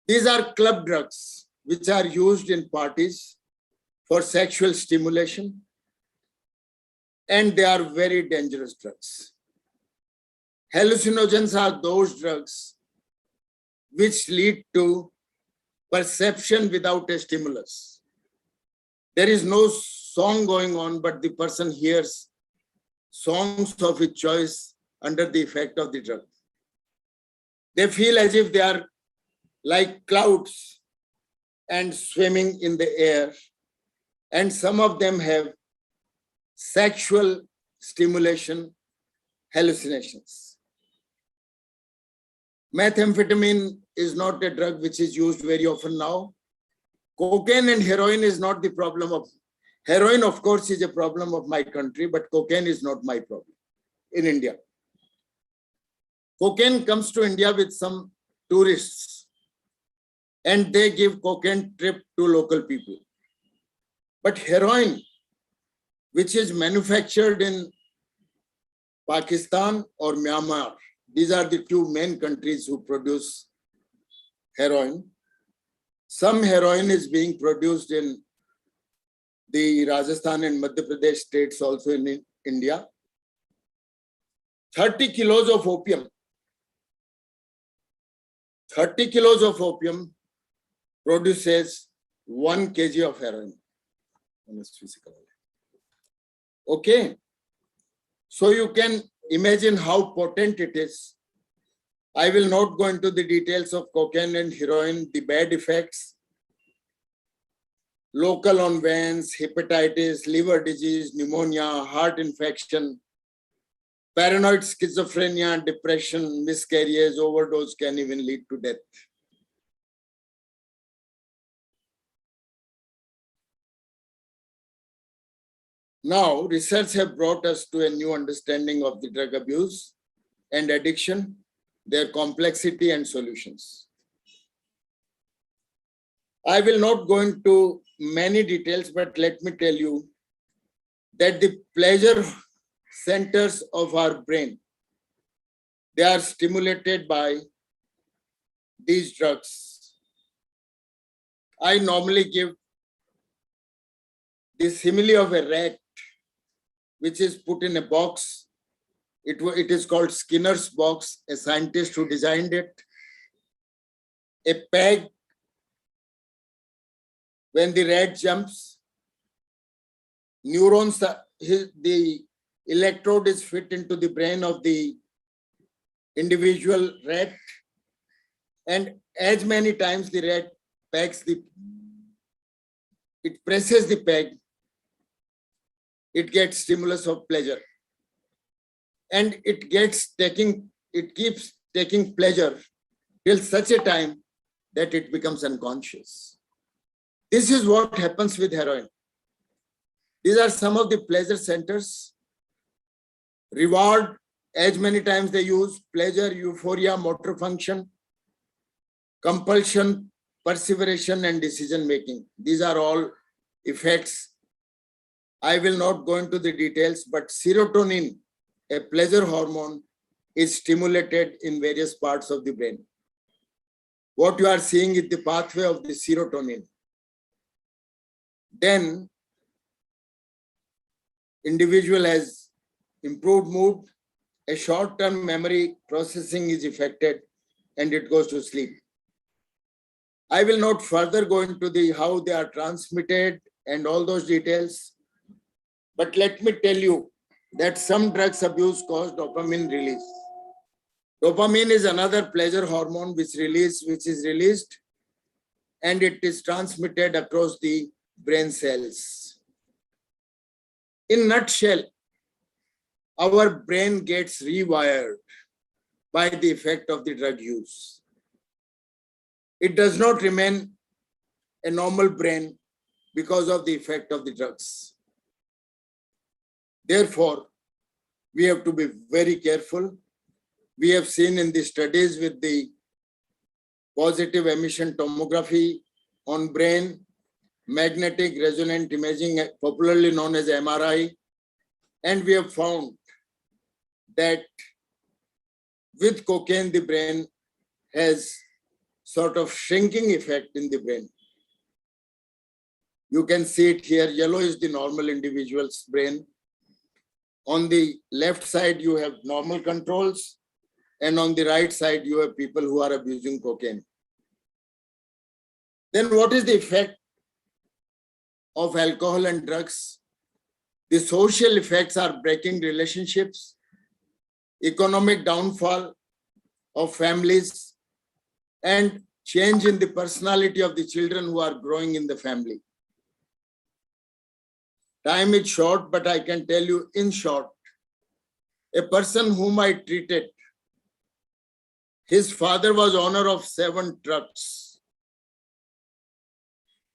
These are club drugs which are used in parties for sexual stimulation, and they are very dangerous drugs. Hallucinogens are those drugs which lead to perception without a stimulus. There is no song going on, but the person hears songs of his choice under the effect of the drug. They feel as if they are like clouds and swimming in the air. And some of them have sexual stimulation hallucinations. Methamphetamine is not a drug which is used very often now. Cocaine and heroin is not the problem of, heroin of course is a problem of my country, but cocaine is not my problem in India. Cocaine comes to India with some tourists and they give cocaine trip to local people. But heroin, which is manufactured in Pakistan or Myanmar, these are the two main countries who produce heroin. Some heroin is being produced in the Rajasthan and Madhya Pradesh states also in India. 30 kilos of opium. 30 kilos of opium produces 1 kg of heroin. Okay. So you can imagine how potent it is. I will not go into the details of cocaine and heroin, the bad effects. Local on veins, hepatitis, liver disease, pneumonia, heart infection, paranoid schizophrenia, depression, miscarriage, overdose can even lead to death. Now, research have brought us to a new understanding of the drug abuse and addiction, their complexity and solutions. I will not go into many details, but let me tell you that the pleasure centers of our brain, they are stimulated by these drugs. I normally give the simile of a rat, which is put in a box. It is called Skinner's box, a scientist who designed it. A peg, when the rat jumps, neurons, the electrode is fit into the brain of the individual rat, and as many times the rat pegs it presses the peg, it gets stimulus of pleasure, and it keeps taking pleasure till such a time that it becomes unconscious. This is what happens with heroin. These are some of the pleasure centers. Reward, as many times they use, pleasure, euphoria, motor function, compulsion, perseveration, and decision making. These are all effects. I will not go into the details, but serotonin, a pleasure hormone, is stimulated in various parts of the brain. What you are seeing is the pathway of the serotonin. Then, individual has improved mood, a short-term memory processing is affected, and it goes to sleep. I will not further go into how they are transmitted and all those details. But let me tell you that some drugs abuse cause dopamine release. Dopamine is another pleasure hormone which is released, and it is transmitted across the brain cells. In nutshell, our brain gets rewired by the effect of the drug use. It does not remain a normal brain because of the effect of the drugs. Therefore, we have to be very careful. We have seen in the studies with the positive emission tomography on brain, magnetic resonant imaging, popularly known as MRI, and we have found that with cocaine, the brain has sort of shrinking effect in the brain. You can see it here. Yellow is the normal individual's brain. On the left side, you have normal controls, and on the right side, you have people who are abusing cocaine. Then what is the effect of alcohol and drugs? The social effects are breaking relationships, economic downfall of families, and change in the personality of the children who are growing in the family. Time is short, but I can tell you in short, a person whom I treated, his father was owner of 7 trucks.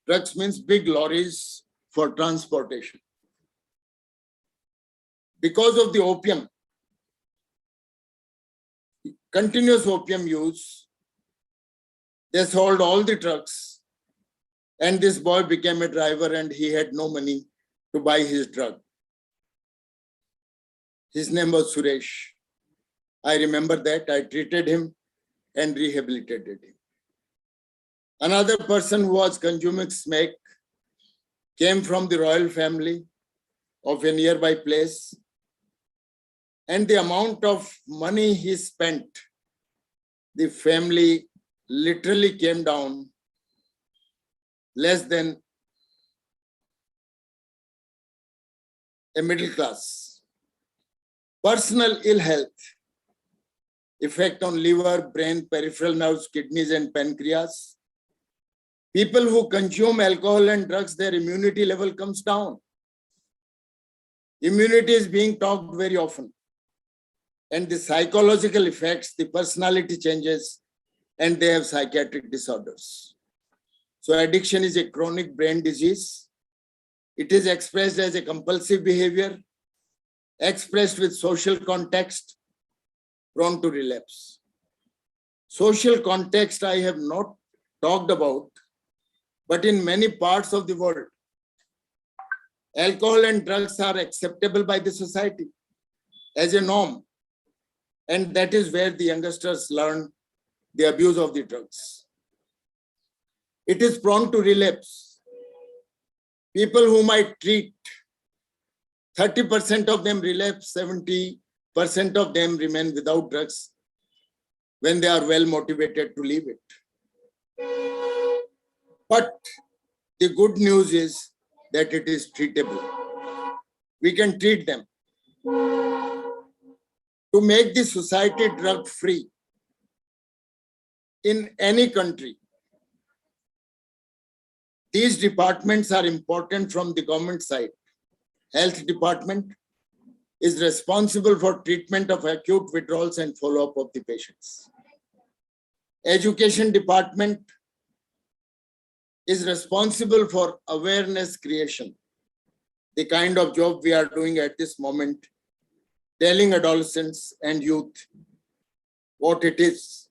Trucks means big lorries for transportation. Because of the opium, continuous opium use, they sold all the trucks, and this boy became a driver and he had no money to buy his drug. His name was Suresh. I remember that. I treated him and rehabilitated him. Another person who was consuming smack came from the royal family of a nearby place, and the amount of money he spent, the family literally came down less than a middle class. Personal ill health, effect on liver, brain, peripheral nerves, kidneys, and pancreas. People who consume alcohol and drugs, their immunity level comes down. Immunity is being talked very often. And the psychological effects, the personality changes, and they have psychiatric disorders. So addiction is a chronic brain disease. It is expressed as a compulsive behavior, expressed with social context, prone to relapse. Social context I have not talked about, but in many parts of the world, alcohol and drugs are acceptable by the society as a norm. And that is where the youngsters learn the abuse of the drugs. It is prone to relapse. People whom I treat, 30% of them relapse, 70% of them remain without drugs when they are well motivated to leave it. But the good news is that it is treatable. We can treat them. To make the society drug free in any country, these departments are important from the government side. Health department is responsible for treatment of acute withdrawals and follow-up of the patients. Education department is responsible for awareness creation, the kind of job we are doing at this moment, telling adolescents and youth what it is.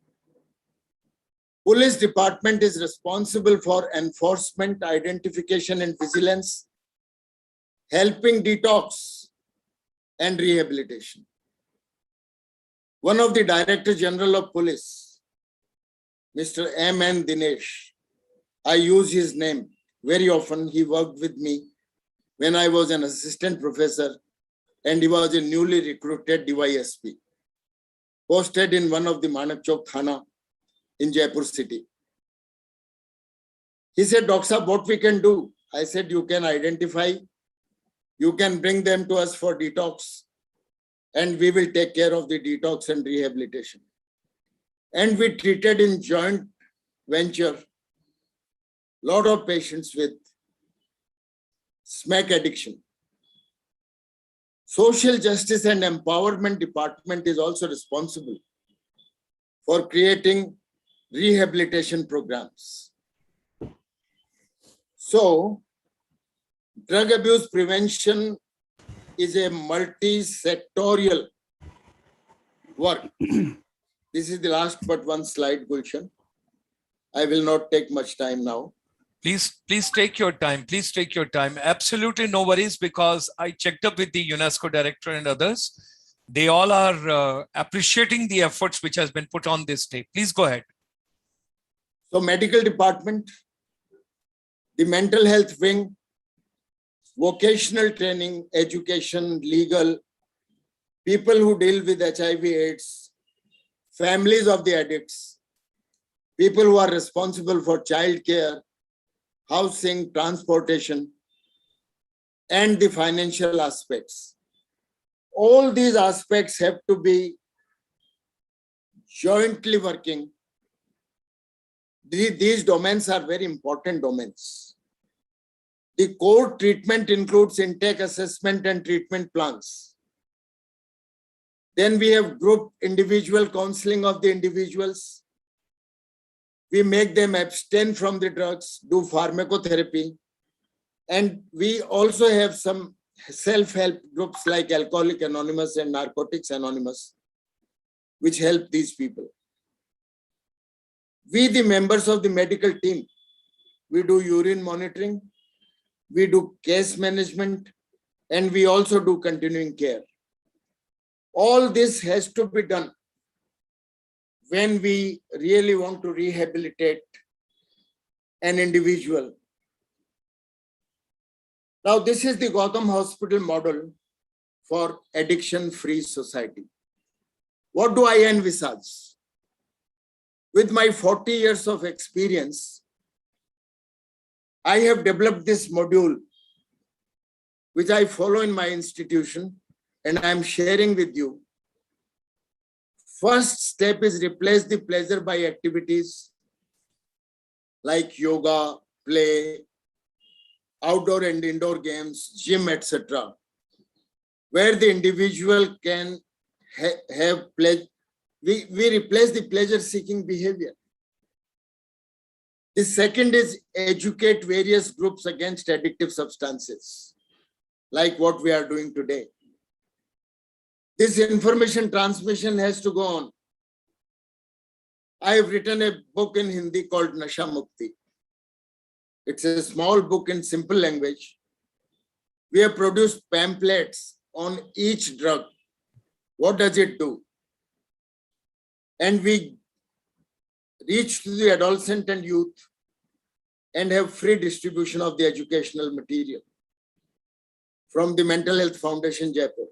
Police department is responsible for enforcement, identification, and vigilance, helping detox and rehabilitation. One of the Director General of Police, Mr. M.N. Dinesh, I use his name very often. He worked with me when I was an assistant professor, and he was a newly recruited DYSP, posted in one of the Manak Chowk Thana in Jaipur city. He said, Doctor Sahab, what we can do? I said, you can identify, you can bring them to us for detox, and we will take care of the detox and rehabilitation. And we treated in joint venture lot of patients with smack addiction. Social Justice and Empowerment Department is also responsible for creating rehabilitation programs. So, drug abuse prevention is a multi-sectorial work. This is the last but one slide, Gulshan. I will not take much time now. Please take your time. Please take your time. Absolutely no worries, because I checked up with the UNESCO director and others. They all are appreciating the efforts which has been put on this day. Please go ahead. So medical department, the mental health wing, vocational training, education, legal, people who deal with HIV/AIDS, families of the addicts, people who are responsible for child care, housing, transportation, and the financial aspects. All these aspects have to be jointly working. These domains are very important domains. The core treatment includes intake assessment and treatment plans. Then we have group individual counseling of the individuals. We make them abstain from the drugs, do pharmacotherapy. And we also have some self-help groups like Alcoholics Anonymous and Narcotics Anonymous, which help these people. We, the members of the medical team, we do urine monitoring, we do case management, and we also do continuing care. All this has to be done when we really want to rehabilitate an individual. Now, this is the Gotham Hospital model for addiction-free society. What do I envisage? With my 40 years of experience, I have developed this module, which I follow in my institution, and I'm sharing with you. First step is replace the pleasure by activities like yoga, play, outdoor and indoor games, gym, etc., where the individual can have pleasure. We replace the pleasure-seeking behavior. The second is educate various groups against addictive substances, like what we are doing today. This information transmission has to go on. I have written a book in Hindi called Nasha Mukti. It's a small book in simple language. We have produced pamphlets on each drug. What does it do? And we reach to the adolescent and youth and have free distribution of the educational material from the Mental Health Foundation, Jaipur.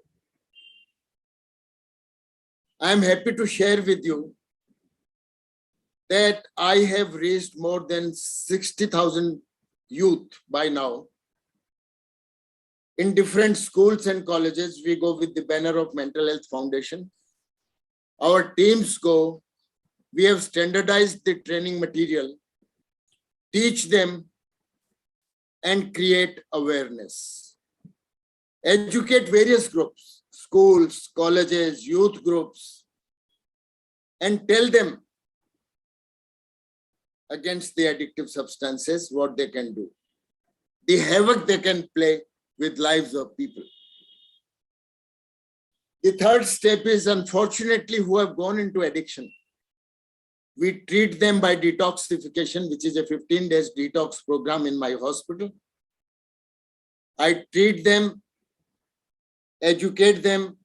I am happy to share with you that I have raised more than 60,000 youth by now. In different schools and colleges, we go with the banner of Mental Health Foundation. Our teams go, we have standardized the training material, teach them, and create awareness. Educate various groups, schools, colleges, youth groups, and tell them against the addictive substances, what they can do, the havoc they can play with lives of people. The third step is, unfortunately, who have gone into addiction. We treat them by detoxification, which is a 15-day detox program in my hospital. I treat them, educate them,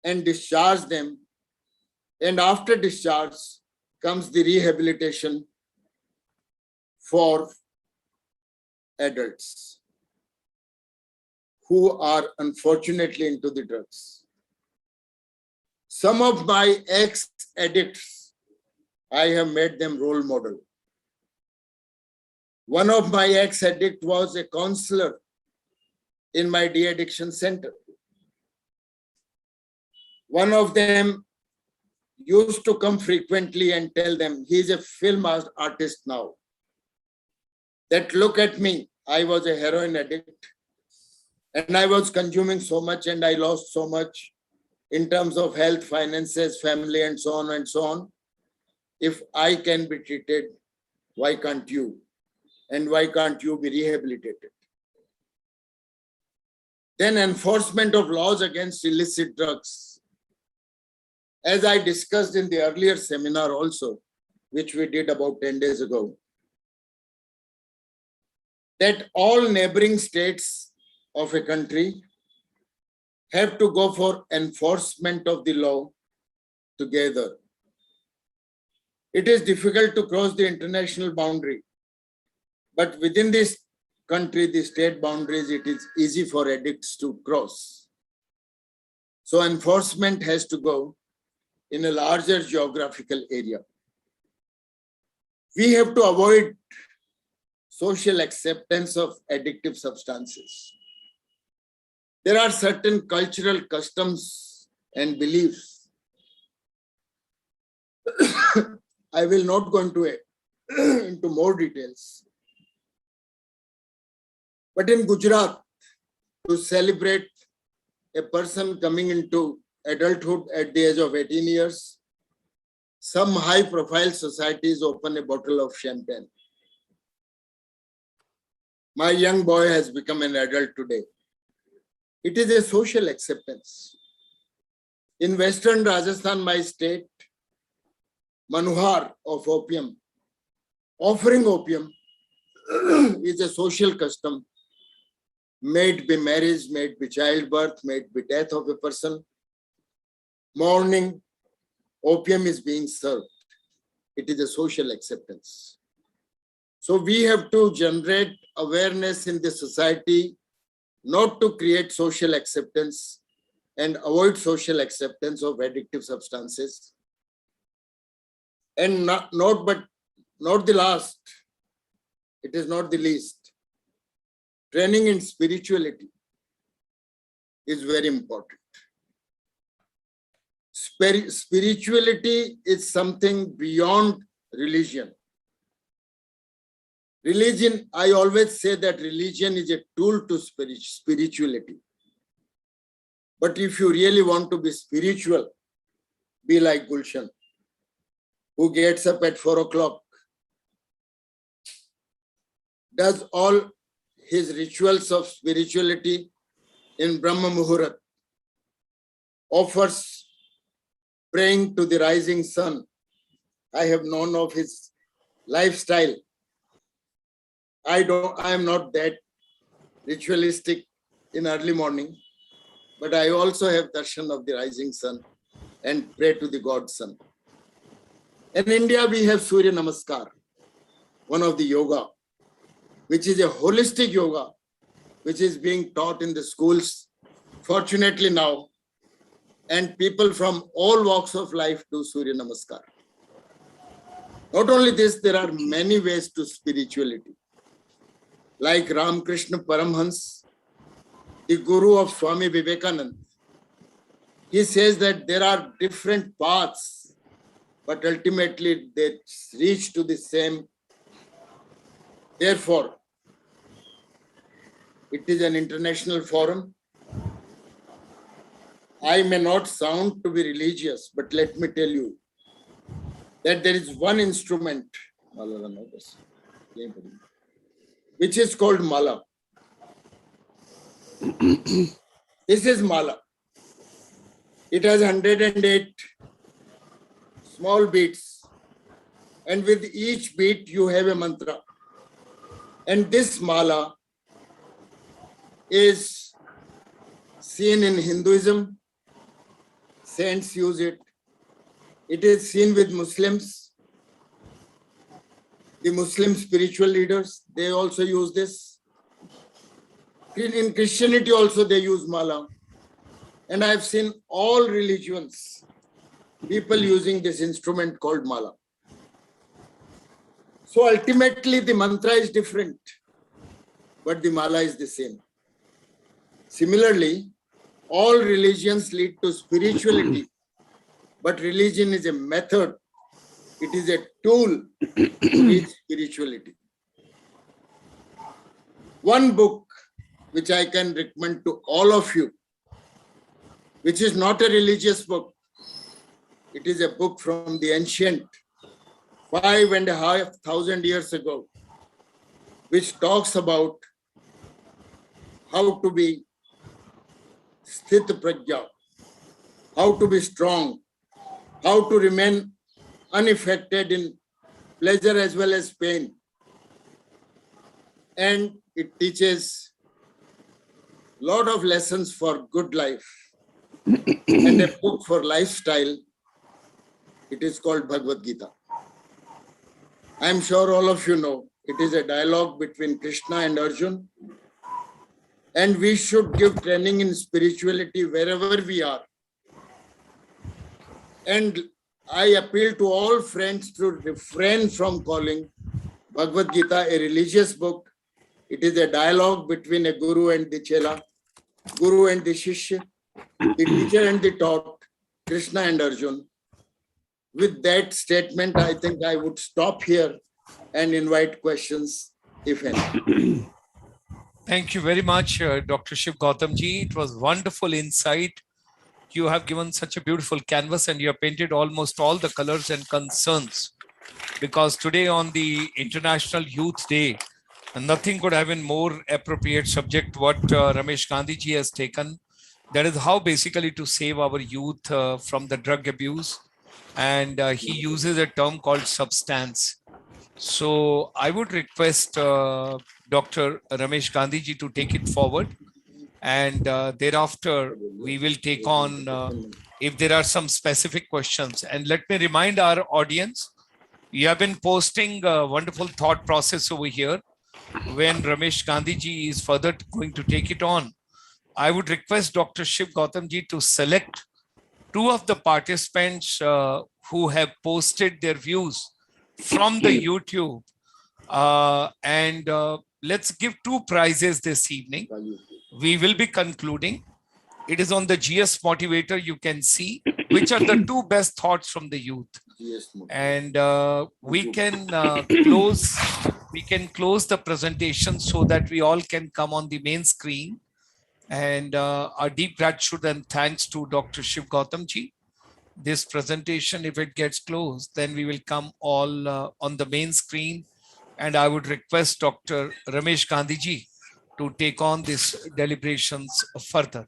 and discharge them. And after discharge comes the rehabilitation for adults who are unfortunately into the drugs. Some of my ex-addicts, I have made them role model. One of my ex-addict was a counselor in my de-addiction center. One of them used to come frequently and tell them, he's a film artist now. That look at me, I was a heroin addict and I was consuming so much and I lost so much in terms of health, finances, family, and so on and so on. If I can be treated, why can't you? And why can't you be rehabilitated? Then enforcement of laws against illicit drugs. As I discussed in the earlier seminar also, which we did about 10 days ago, that all neighboring states of a country have to go for enforcement of the law together. It is difficult to cross the international boundary, but within this country, the state boundaries, it is easy for addicts to cross. So enforcement has to go in a larger geographical area. We have to avoid social acceptance of addictive substances. There are certain cultural customs and beliefs. I will not go into more details. But in Gujarat, to celebrate a person coming into adulthood at the age of 18 years, some high-profile societies open a bottle of champagne. My young boy has become an adult today. It is a social acceptance. In Western Rajasthan, my state, Manohar of opium, offering opium is a social custom. May it be marriage, may it be childbirth, may it be death of a person. Morning, opium is being served. It is a social acceptance. So we have to generate awareness in the society, not to create social acceptance and avoid social acceptance of addictive substances. And not the last, it is not the least. Training in spirituality is very important. Spirituality is something beyond religion. Religion, I always say that religion is a tool to spirituality. But if you really want to be spiritual, be like Gulshan, who gets up at 4 o'clock, does all his rituals of spirituality in Brahma Muhurat, offers praying to the rising sun. I have known of his lifestyle. I am not that ritualistic in early morning, but I also have darshan of the rising sun and pray to the god sun. In India, we have Surya Namaskar, one of the yoga, which is a holistic yoga, which is being taught in the schools, fortunately now, and people from all walks of life do Surya Namaskar. Not only this, there are many ways to spirituality. Like Ramakrishna Paramhans, the guru of Swami Vivekananda, he says that there are different paths, but ultimately they reach to the same. Therefore, it is an international forum. I may not sound to be religious, but let me tell you that there is one instrument, which is called mala. This is mala. It has 108 small beats, and with each beat you have a mantra. And this mala is seen in Hinduism. Saints use it. It is seen with Muslims. The Muslim spiritual leaders, they also use this. In Christianity also they use mala. And I've seen all religions, people using this instrument called mala. So ultimately the mantra is different, but the mala is the same. Similarly, all religions lead to spirituality, but religion is a method. It is a tool to reach spirituality. One book which I can recommend to all of you, which is not a religious book. It is a book from the ancient, 5,500 years ago, which talks about how to be sthit prajna, how to be strong, how to remain unaffected in pleasure as well as pain. And it teaches a lot of lessons for good life. And a book for lifestyle, it is called Bhagavad Gita. I am sure all of you know, it is a dialogue between Krishna and Arjuna. And we should give training in spirituality wherever we are. And I appeal to all friends to refrain from calling Bhagavad Gita a religious book. It is a dialogue between a guru and the chela, guru and the shishya, the teacher and the taught, Krishna and Arjuna. With that statement, I think I would stop here and invite questions, if any. Thank you very much, Dr. Shiv Gautamji. It was wonderful insight. You have given such a beautiful canvas and you have painted almost all the colors and concerns. Because today on the International Youth Day, nothing could have been more appropriate subject what Ramesh Gandhi ji has taken. That is how basically to save our youth from the drug abuse. And he uses a term called substance. So I would request Dr. Ramesh Gandhi ji to take it forward. And thereafter, we will take on if there are some specific questions. And let me remind our audience, you have been posting a wonderful thought process over here. When Ramesh Gandhi ji is further going to take it on, I would request Dr. Shiv Gautamji to select two of the participants who have posted their views from the YouTube. And let's give two prizes this evening. We will be concluding. It is on the gsmotivator. You can see which are the two best thoughts from the youth. And we can close the presentation so that we all can come on the main screen. And our deep gratitude and thanks to Dr. Shiv Gautamji. This presentation, if it gets closed, then we will come all on the main screen. And I would request Dr. Ramesh Gandhi ji to take on these deliberations further.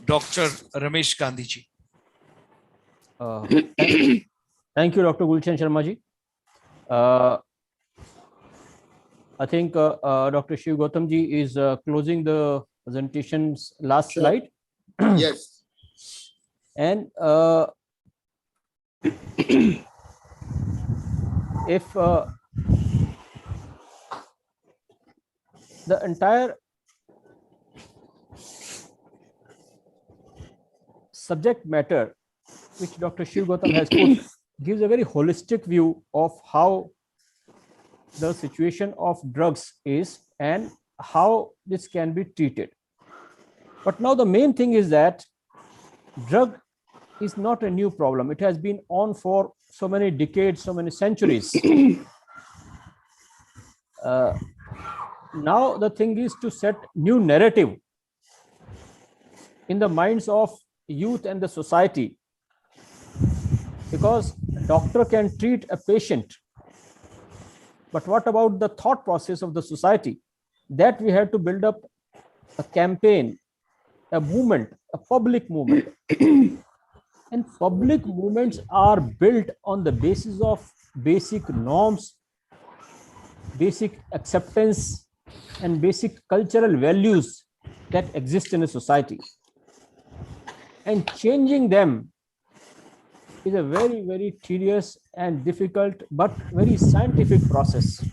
Dr. Ramesh Gandhi ji. Thank you, Dr. Gulshan Sharma ji. I think Dr. Shiv Gautam ji is closing the presentation's last slide. Yes. And if the entire subject matter which Dr. Shiv Gautam has put gives a very holistic view of how the situation of drugs is and how this can be treated. But now the main thing is that drug is not a new problem. It has been on for so many decades, so many centuries. Now the thing is to set new narrative in the minds of youth and the society, because a doctor can treat a patient, but what about the thought process of the society? That we have to build up a campaign, a movement, a public movement. And public movements are built on the basis of basic norms, basic acceptance, and basic cultural values that exist in a society. And changing them is a very, very tedious and difficult, but very scientific process.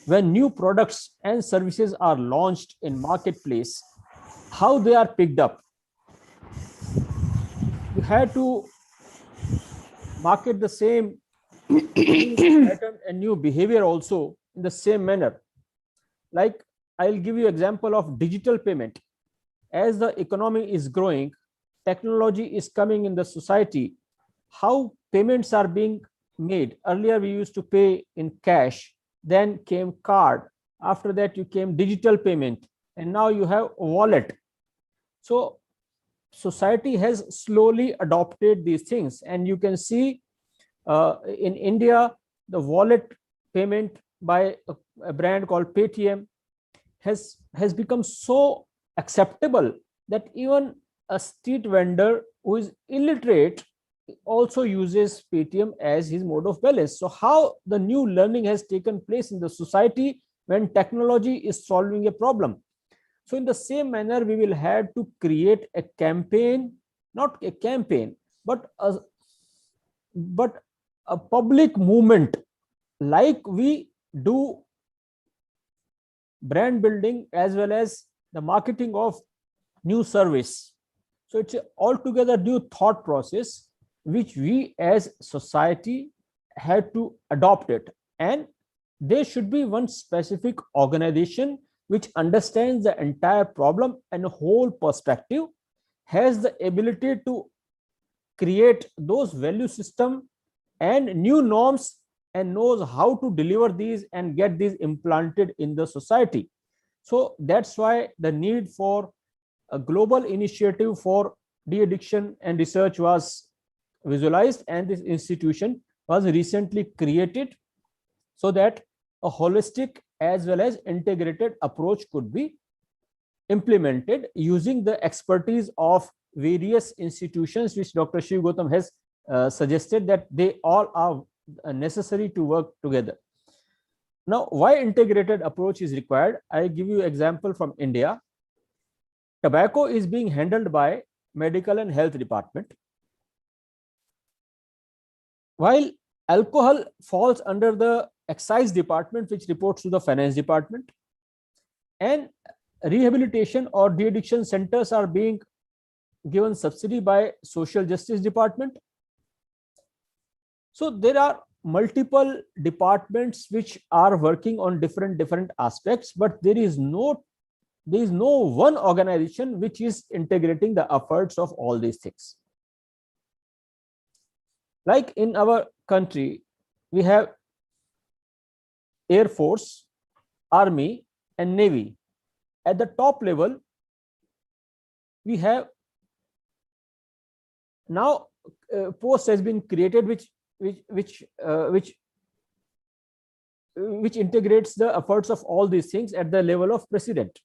When new products and services are launched in marketplace, how they are picked up. You had to market the same pattern and new behavior also in the same manner. Like, I'll give you example of digital payment. As the economy is growing, technology is coming in the society. How payments are being made? Earlier we used to pay in cash, then came card, after that you came digital payment, and now you have wallet. So society has slowly adopted these things, and you can see in India the wallet payment by a brand called Paytm has become so acceptable that even a street vendor who is illiterate also uses Paytm as his mode of balance. So how the new learning has taken place in the society when technology is solving a problem. So in the same manner, we will have to create a campaign, not a campaign, but a public movement, like we do brand building as well as the marketing of new service. So it's altogether new thought process which we as society had to adopt it, and there should be one specific organization which understands the entire problem and whole perspective, has the ability to create those value system and new norms, and knows how to deliver these and get these implanted in the society. So that's why the need for a global initiative for de-addiction and research was visualized, and this institution was recently created so that a holistic as well as integrated approach could be implemented using the expertise of various institutions, which Dr. Shiv Gautam has suggested that they all are necessary to work together. Now, why integrated approach is required? I give you example from India. Tobacco is being handled by medical and health department, while alcohol falls under the excise department, which reports to the finance department, and rehabilitation or de-addiction centers are being given subsidy by social justice department. So there are multiple departments which are working on different aspects, but there is no one organization which is integrating the efforts of all these things. Like in our country, we have Air Force, Army, and Navy. At the top level, we have now post has been created which integrates the efforts of all these things at the level of president.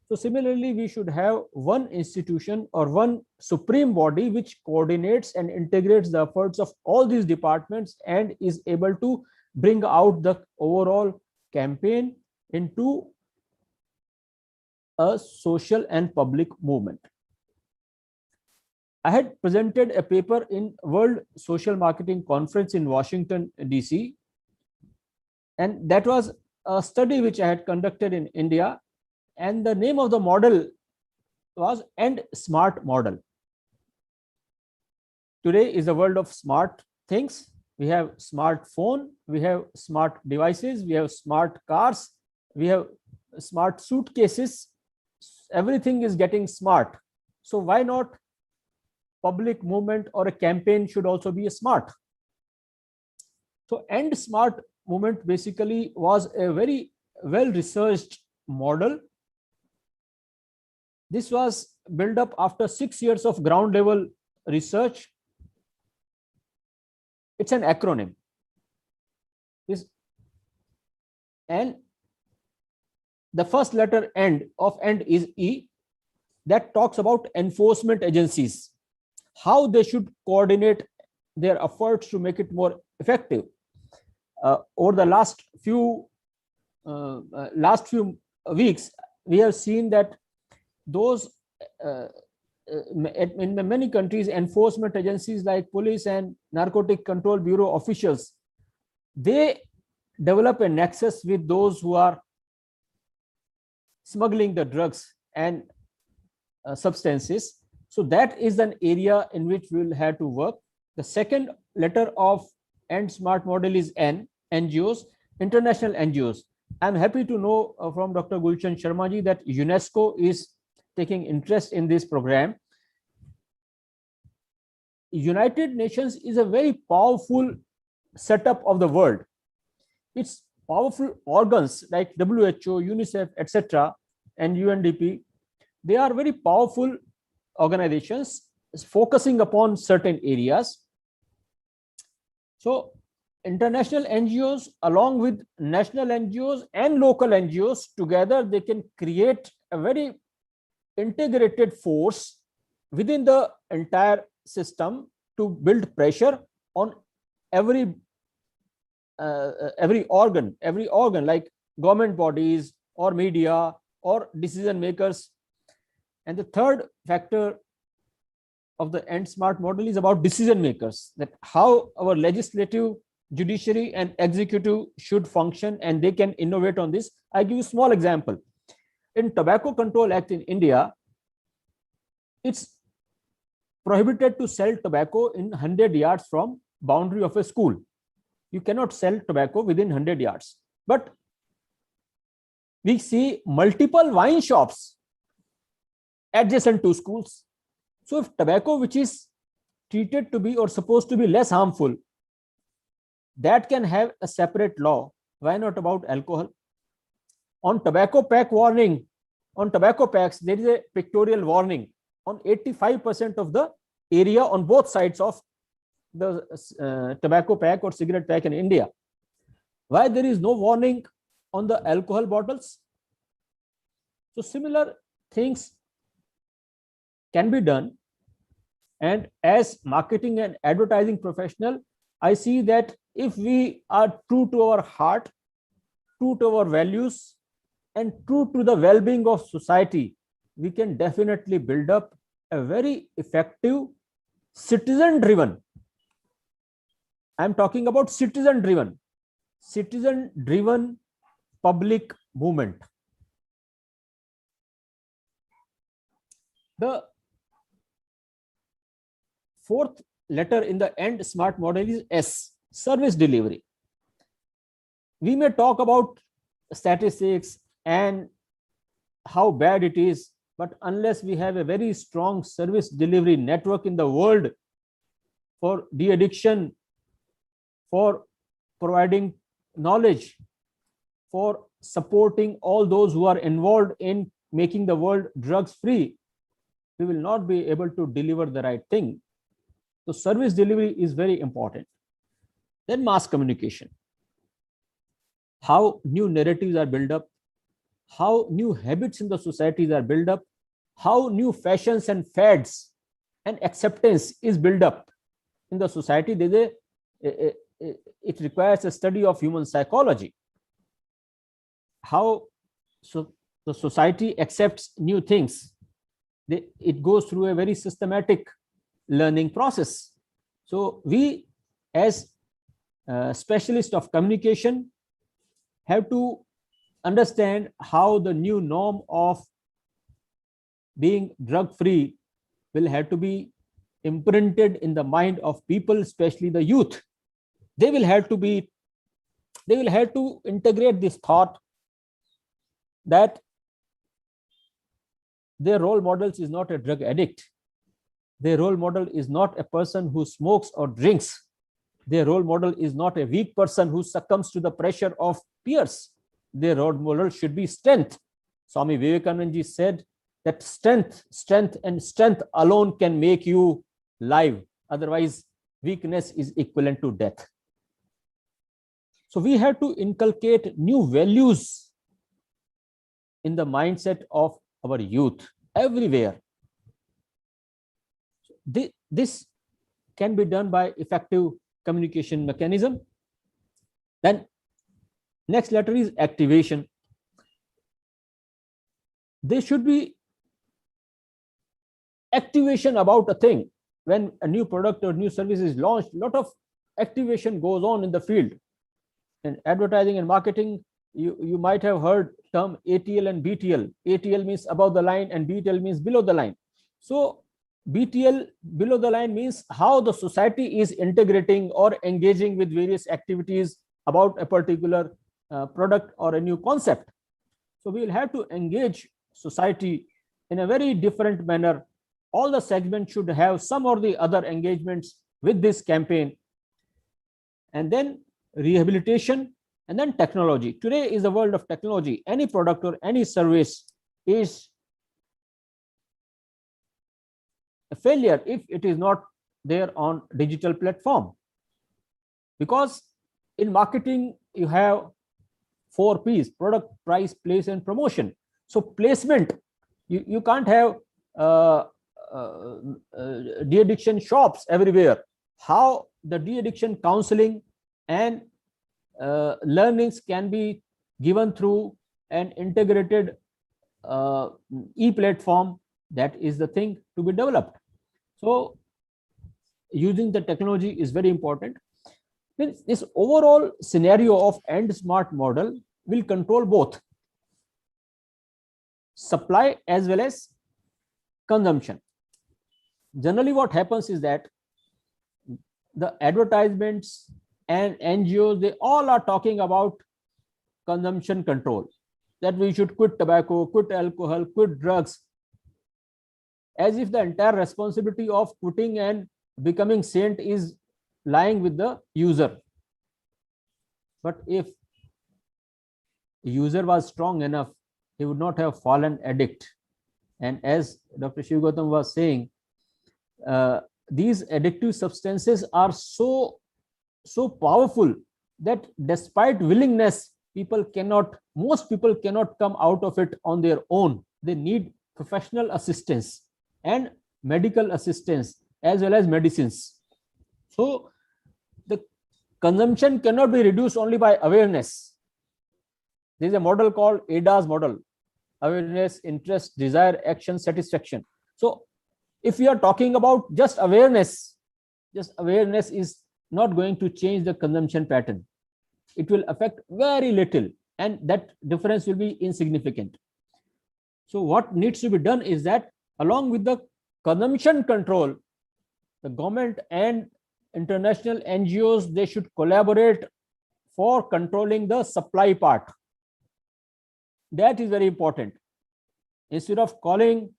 So similarly, we should have one institution or one supreme body which coordinates and integrates the efforts of all these departments and is able to bring out the overall campaign into a social and public movement. I had presented a paper in World Social Marketing Conference in Washington, D.C. And that was a study which I had conducted in India. And the name of the model was End Smart Model. Today is the world of smart things. We have smartphone, we have smart devices, we have smart cars, we have smart suitcases. Everything is getting smart. So why not public movement or a campaign should also be a smart? So End Smart movement basically was a very well-researched model. This was built up after 6 years of ground level research. It's an acronym. And the first letter end of end is E. That talks about enforcement agencies, how they should coordinate their efforts to make it more effective. Over the last few weeks, we have seen that those in many countries, enforcement agencies like police and narcotic control bureau officials, they develop a nexus with those who are smuggling the drugs and substances. So that is an area in which we will have to work. The second letter of and smart model is N, NGOs, international NGOs. I'm happy to know from Dr. Gulshan Sharma ji that UNESCO is taking interest in this program. United Nations is a very powerful setup of the world. Its powerful organs like WHO, UNICEF, etc., and UNDP, they are very powerful organizations focusing upon certain areas. So international NGOs along with national NGOs and local NGOs together, they can create a very integrated force within the entire system to build pressure on every organ like government bodies or media or decision makers. And the third factor of the end smart model is about decision makers, that how our legislative, judiciary and executive should function, and they can innovate on this. I give you a small example. In Tobacco Control Act in India, it's prohibited to sell tobacco in 100 yards from boundary of a school. You cannot sell tobacco within 100 yards. But we see multiple wine shops adjacent to schools. So if tobacco, which is treated to be or supposed to be less harmful, that can have a separate law, why not about alcohol? On tobacco pack warning, on tobacco packs, there is a pictorial warning on 85% of the area on both sides of the tobacco pack or cigarette pack in India. Why there is no warning on the alcohol bottles? So similar things can be done. And as marketing and advertising professional, I see that if we are true to our heart, true to our values, and true to the well-being of society, we can definitely build up a very effective citizen-driven. I'm talking about citizen-driven public movement. The fourth letter in the end smart model is S, service delivery. We may talk about statistics and how bad it is, but unless we have a very strong service delivery network in the world for de-addiction, for providing knowledge, for supporting all those who are involved in making the world drugs free, we will not be able to deliver the right thing. So service delivery is very important. Then mass communication. How new narratives are built up, how new habits in the societies are built up, how new fashions and fads and acceptance is built up in the society. It requires a study of human psychology. How the society accepts new things. It goes through a very systematic learning process. So we as specialists of communication have to understand how the new norm of being drug free will have to be imprinted in the mind of people, especially the youth. They will have to integrate this thought that their role models is not a drug addict. Their role model is not a person who smokes or drinks. Their role model is not a weak person who succumbs to the pressure of peers. Their role model should be strength. Swami Vivekananda said that strength alone can make you live. Otherwise, weakness is equivalent to death. So we have to inculcate new values in the mindset of our youth everywhere. This can be done by effective communication mechanism. Then next letter is activation. There should be activation about a thing. When a new product or new service is launched, a lot of activation goes on in the field. In advertising and marketing, you might have heard term ATL and BTL. ATL means above the line and BTL means below the line. So BTL, below the line, means how the society is integrating or engaging with various activities about a particular product or a new concept. So we will have to engage society in a very different manner. All the segments should have some or the other engagements with this campaign. And then rehabilitation, and then technology. Today is the world of technology. Any product or any service is a failure if it is not there on digital platform. Because in marketing, you have 4 P's: product, price, place, and promotion. So placement, you can't have de-addiction shops everywhere. How the de-addiction counseling and learnings can be given through an integrated e-platform, that is the thing to be developed. So using the technology is very important. This overall scenario of end smart model will control both supply as well as consumption. Generally, what happens is that the advertisements and NGOs, they all are talking about consumption control, that we should quit tobacco, quit alcohol, quit drugs, as if the entire responsibility of quitting and becoming saint is lying with the user. But if the user was strong enough, he would not have fallen addict. And as Dr. Shiv Gautam was saying, these addictive substances are so powerful that despite willingness, most people cannot come out of it on their own. They need professional assistance and medical assistance as well as medicines. So the consumption cannot be reduced only by awareness. There is a model called ADAS model: awareness, interest, desire, action, satisfaction. So if we are talking about just awareness is not going to change the consumption pattern. It will affect very little, and that difference will be insignificant. So what needs to be done is that along with the consumption control, the government and international NGOs, they should collaborate for controlling the supply part. That is very important. Instead of calling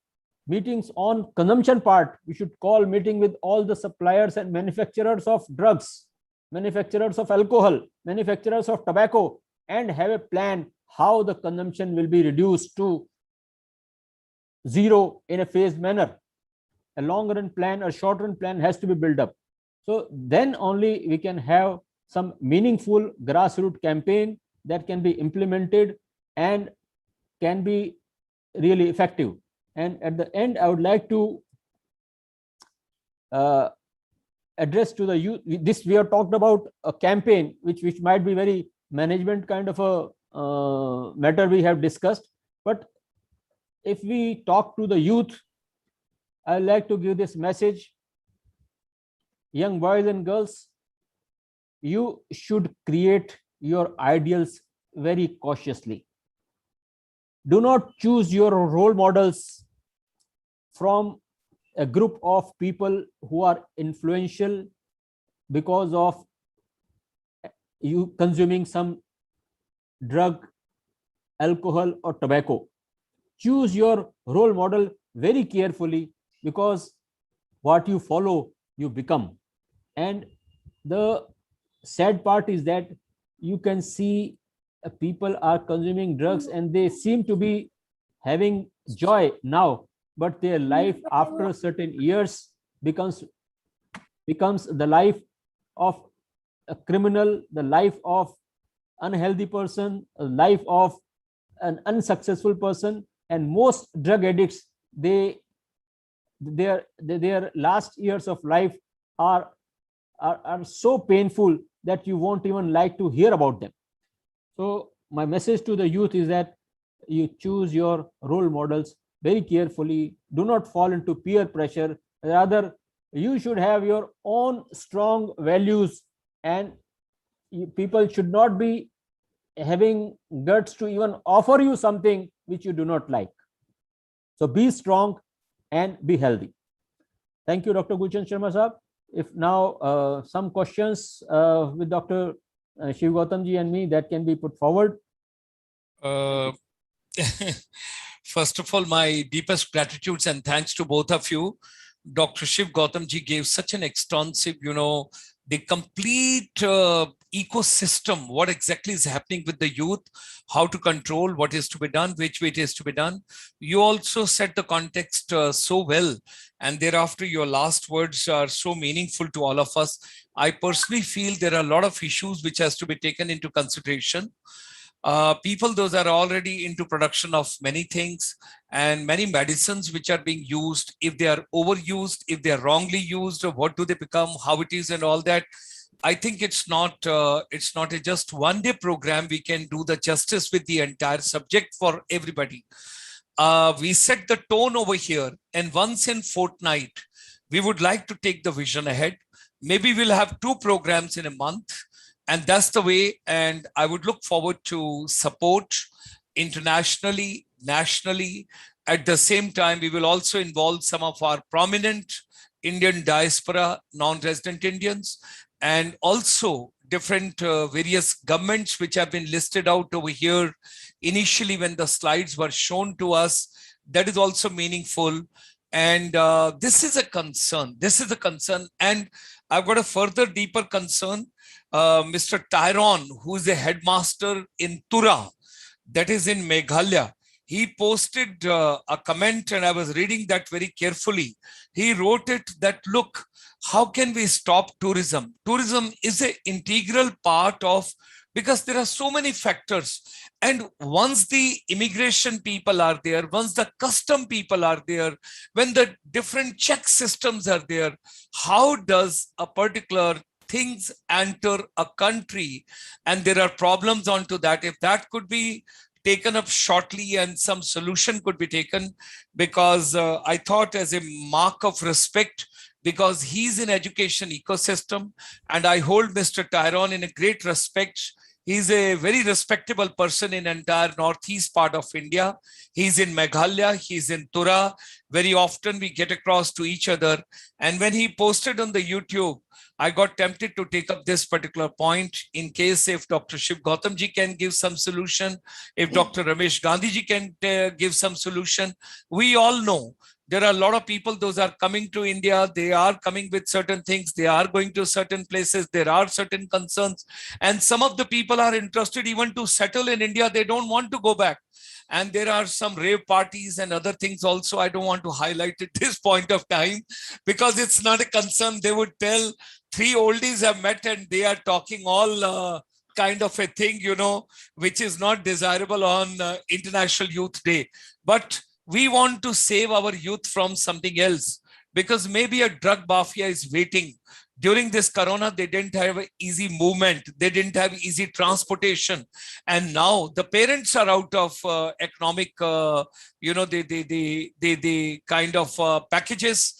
meetings on consumption part, we should call meeting with all the suppliers and manufacturers of drugs, manufacturers of alcohol, manufacturers of tobacco, and have a plan how the consumption will be reduced to zero in a phased manner. A long run plan or short run plan has to be built up. So then only we can have some meaningful grassroots campaign that can be implemented and can be really effective. And at the end, I would like to address to the youth. This, we have talked about a campaign which might be very management kind of a matter we have discussed. But if we talk to the youth, I would like to give this message. Young boys and girls, you should create your ideals very cautiously. Do not choose your role models from a group of people who are influential because of you consuming some drug, alcohol, or tobacco. Choose your role model very carefully, because what you follow, you become. And the sad part is that you can see people are consuming drugs and they seem to be having joy now, but their life after certain years becomes the life of a criminal, the life of unhealthy person, a life of an unsuccessful person. And most drug addicts, their last years of life are so painful that you won't even like to hear about them. So my message to the youth is that you choose your role models very carefully. Do not fall into peer pressure. Rather, you should have your own strong values, and people should not be having guts to even offer you something which you do not like. So be strong and be healthy. Thank you, Dr. Gulshan Sharma Sahab. If now some questions with Dr. Shiv Gautamji and me that can be put forward. Uh, First of all, my deepest gratitudes and thanks to both of you. Dr. Shiv Gautamji gave such an extensive, the complete ecosystem, what exactly is happening with the youth, how to control, what is to be done, which way it is to be done. You also set the context so well. And thereafter, your last words are so meaningful to all of us. I personally feel there are a lot of issues which has to be taken into consideration. People, those are already into production of many things and many medicines which are being used. If they are overused, if they are wrongly used, what do they become, how it is and all that. I think it's not a just one day program. We can do the justice with the entire subject for everybody. We set the tone over here, and once in fortnight, we would like to take the vision ahead. Maybe we'll have 2 programs in a month. And that's the way, and I would look forward to support internationally, nationally. At the same time, we will also involve some of our prominent Indian diaspora, non-resident Indians, and also different various governments which have been listed out over here. Initially, when the slides were shown to us, that is also meaningful. And this is a concern. This is a concern. And I've got a further deeper concern. Mr. Tyrone, who is a headmaster in Tura, that is in Meghalaya, he posted a comment, and I was reading that very carefully. He wrote it that, look, how can we stop tourism? Tourism is an integral part of, because there are so many factors. And once the immigration people are there, once the custom people are there, when the different check systems are there, how does a particular things enter a country? And there are problems onto that. If that could be taken up shortly and some solution could be taken, because I thought as a mark of respect, because he's in education ecosystem, and I hold Mr. Tyrone in a great respect. He's a very respectable person in entire northeast part of India. He's in Meghalaya, he's in Tura. Very often we get across to each other. And when he posted on the YouTube, I got tempted to take up this particular point in case if Dr. Shiv Gautamji can give some solution, if Dr. Ramesh Gandhi can give some solution. We all know there are a lot of people, those are coming to India, they are coming with certain things, they are going to certain places, there are certain concerns, and some of the people are interested even to settle in India, they don't want to go back. And there are some rave parties and other things also. I don't want to highlight at this point of time because it's not a concern. They would tell 3 oldies have met and they are talking all kind of a thing, which is not desirable on International Youth Day. But we want to save our youth from something else, because maybe a drug mafia is waiting. During this corona, they didn't have an easy movement. They didn't have easy transportation. And now the parents are out of economic, the kind of packages.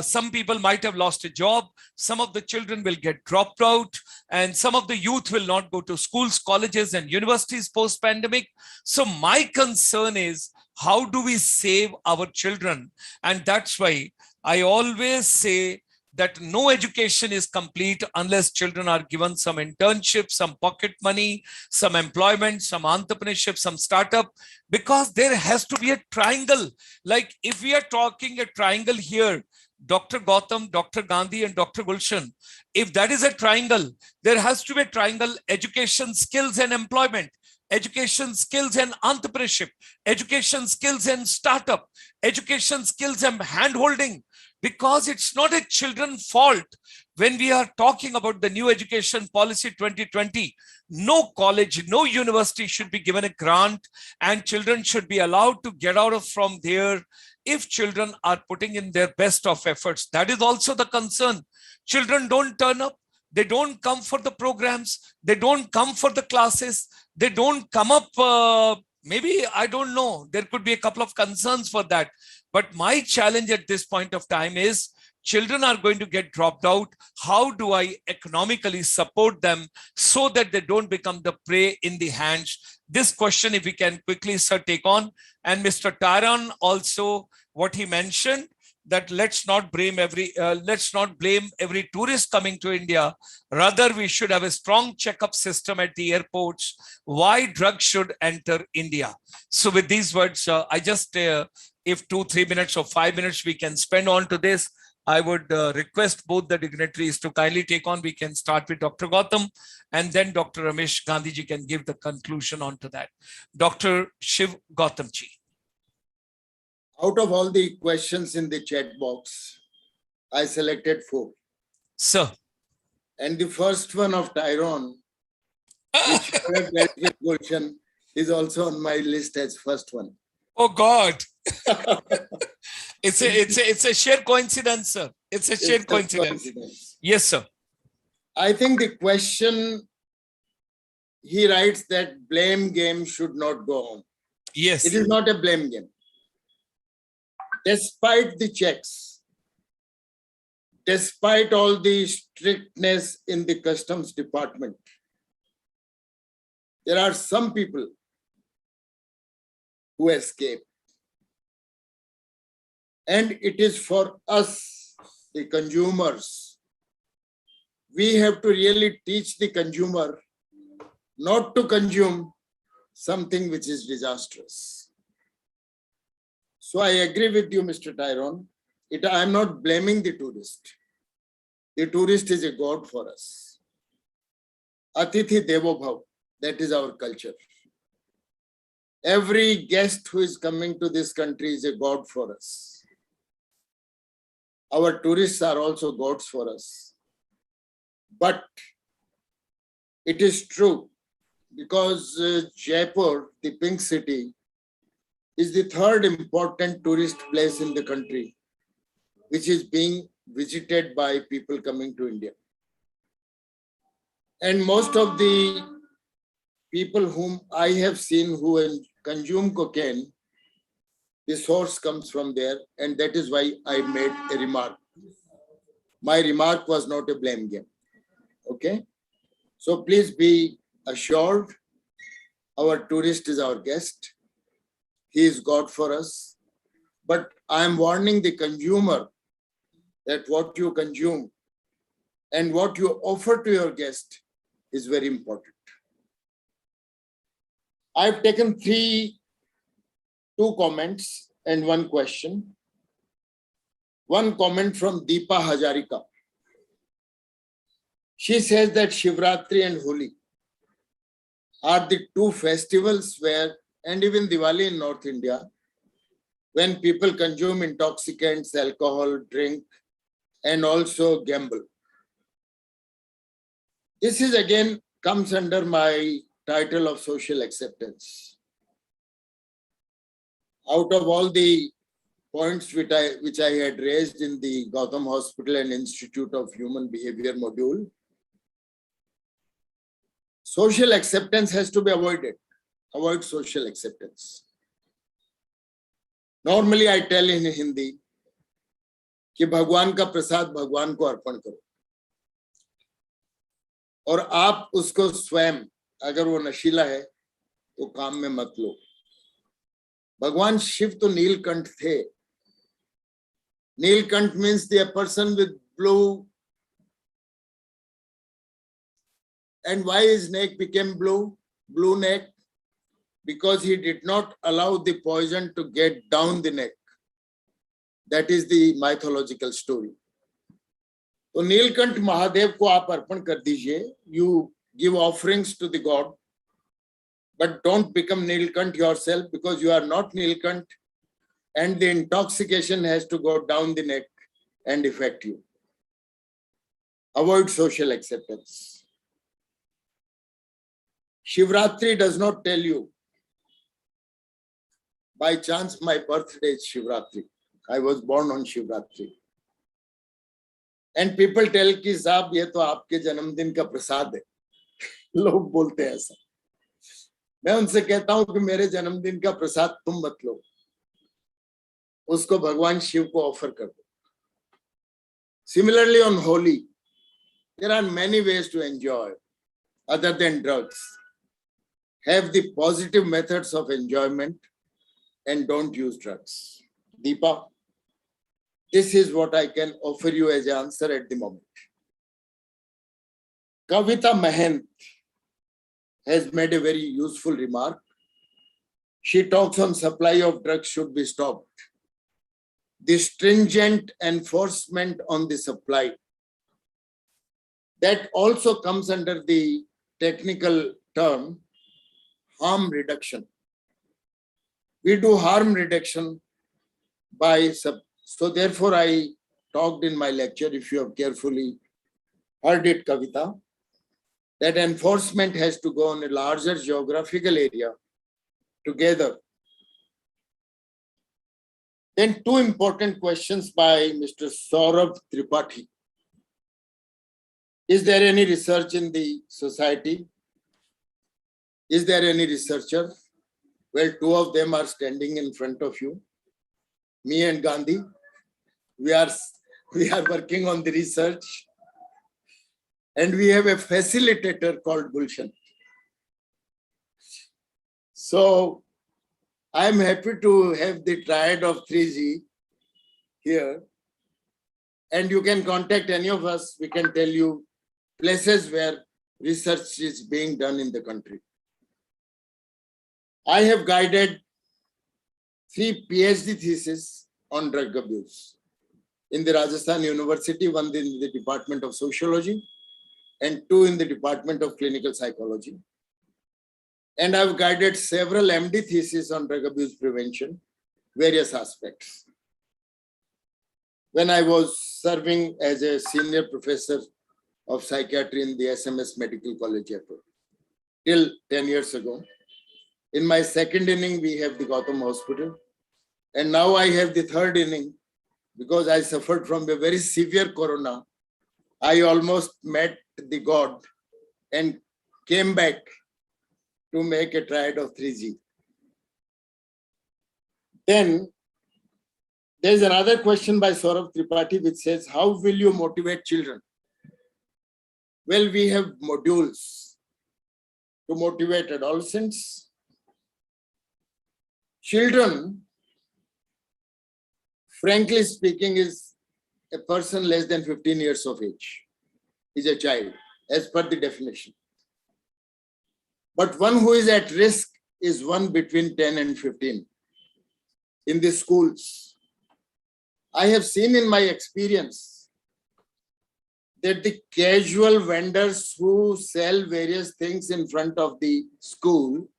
Some people might have lost a job. Some of the children will get dropped out. And some of the youth will not go to schools, colleges, and universities post-pandemic. So my concern is, how do we save our children? And that's why I always say that no education is complete unless children are given some internship, some pocket money, some employment, some entrepreneurship, some startup, because there has to be a triangle. Like if we are talking a triangle here, Dr. Gautam, Dr. Gandhi, and Dr. Gulshan, if that is a triangle, there has to be a triangle: education, skills, and employment. Education, skills, and entrepreneurship, education, skills, and startup, education, skills, and handholding, because it's not a children's fault. When we are talking about the new education policy 2020, no college, no university should be given a grant, and children should be allowed to get out of from there if children are putting in their best of efforts. That is also the concern. Children don't turn up. They don't come for the programs. They don't come for the classes. They don't come up. Maybe, I don't know. There could be a couple of concerns for that. But my challenge at this point of time is, children are going to get dropped out. How do I economically support them so that they don't become the prey in the hands? This question, if we can quickly, sir, take on. And Mr. Taran also, what he mentioned, that let's not blame every tourist coming to India. Rather, we should have a strong checkup system at the airports. Why drugs should enter India? So with these words, I just, if 2-3 minutes or 5 minutes we can spend on to this, I would request both the dignitaries to kindly take on. We can start with Dr. Gautam, and then Dr. Ramesh Gandhi ji can give the conclusion on to that. Dr. Shiv Gautam ji. Out of all the questions in the chat box, I selected 4. Sir. And the first one of Tyrone, which you have dealt with Gulshan, is also on my list as first one. Oh God. It's a sheer coincidence, sir. It's a sheer coincidence. Yes, sir. I think the question, he writes that blame game should not go on. Yes. It is not a blame game. Despite the checks, despite all the strictness in the customs department, there are some people who escape. And it is for us, the consumers, we have to really teach the consumer not to consume something which is disastrous. So I agree with you, Mr. Tyrone. I am not blaming the tourist. The tourist is a god for us. Atithi Devo Bhav, that is our culture. Every guest who is coming to this country is a god for us. Our tourists are also gods for us. But it is true, because Jaipur, the pink city, is the 3rd important tourist place in the country, which is being visited by people coming to India. And most of the people whom I have seen who consume cocaine, the source comes from there, and that is why I made a remark. My remark was not a blame game. Okay? So please be assured, our tourist is our guest. He is God for us. But I am warning the consumer that what you consume and what you offer to your guest is very important. I've taken 2 comments and 1 question. One comment from Deepa Hajarika. She says that Shivratri and Holi are the 2 festivals where, and even Diwali in North India, when people consume intoxicants, alcohol, drink, and also gamble. This is again comes under my title of social acceptance. Out of all the points which I had raised in the Gotham Hospital and Institute of Human Behavior module, social acceptance has to be avoided. Avoid social acceptance. Normally I tell in Hindi कि भगवान का प्रसाद भगवान को अर्पण करो, और आप उसको स्वयं, अगर वो नशीला है तो काम में मत लो. भगवान शिव तो नीलकंठ थे. Neelkant means the person with blue. And why his neck became blue? Blue neck? Because he did not allow the poison to get down the neck. That is the mythological story. So Neelkant Mahadev ko aap arpan kar dijiye. You give offerings to the god, but don't become Neelkant yourself, because you are not Neelkant, and the intoxication has to go down the neck and affect you. Avoid social acceptance. Shivratri does not tell you, by chance my birthday is Shivratri. I was born on Shivratri. And people tell कि साहब ये तो आपके जन्मदिन का प्रसाद है. लोग बोलते हैं ऐसा. मैं उनसे कहता हूं कि मेरे जन्मदिन का प्रसाद तुम मत लो, उसको भगवान शिव को ऑफर कर दो. Similarly, on Holi, there are many ways to enjoy other than drugs. Have the positive methods of enjoyment and don't use drugs. Deepa. This is what I can offer you as an answer at the moment. Kavita Mahant has made a very useful remark. She talks on supply of drugs should be stopped. The stringent enforcement on the supply, that also comes under the technical term harm reduction. We do harm reduction by so therefore I talked in my lecture, if you have carefully heard it, Kavita, that enforcement has to go on a larger geographical area together. Then two important questions by Mr. Saurabh Tripathi. Is there any research in the society? Is there any researcher? Well, two of them are standing in front of you. Me and Gandhi. We are working on the research. And we have a facilitator called Gulshan. So I'm happy to have the triad of 3G here. And you can contact any of us. We can tell you places where research is being done in the country. I have guided 3 Ph.D. theses on drug abuse in the Rajasthan University, one in the Department of Sociology and 2 in the Department of Clinical Psychology. And I've guided several MD theses on drug abuse prevention, various aspects. When I was serving as a senior professor of psychiatry in the SMS Medical College Airport, till 10 years ago. In my second inning, we have the Gautam Hospital. And now I have the third inning because I suffered from a very severe corona. I almost met the God and came back to make a triad of 3G. Then there's another question by Saurabh Tripathi which says, how will you motivate children? Well, we have modules to motivate adolescents. Children, frankly speaking, is a person less than 15 years of age, is a child, as per the definition. But one who is at risk is one between 10 and 15 in the schools. I have seen in my experience that the casual vendors who sell various things in front of the school,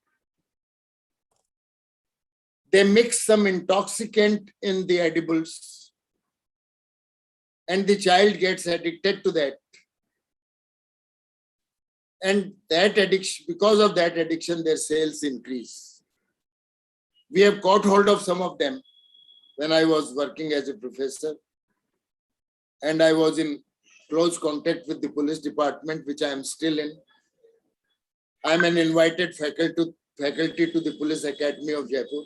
they mix some intoxicant in the edibles and the child gets addicted to that. And that addiction, because of that addiction, their sales increase. We have caught hold of some of them when I was working as a professor, and I was in close contact with the police department, which I am still in. I am an invited faculty to the Police Academy of Jaipur.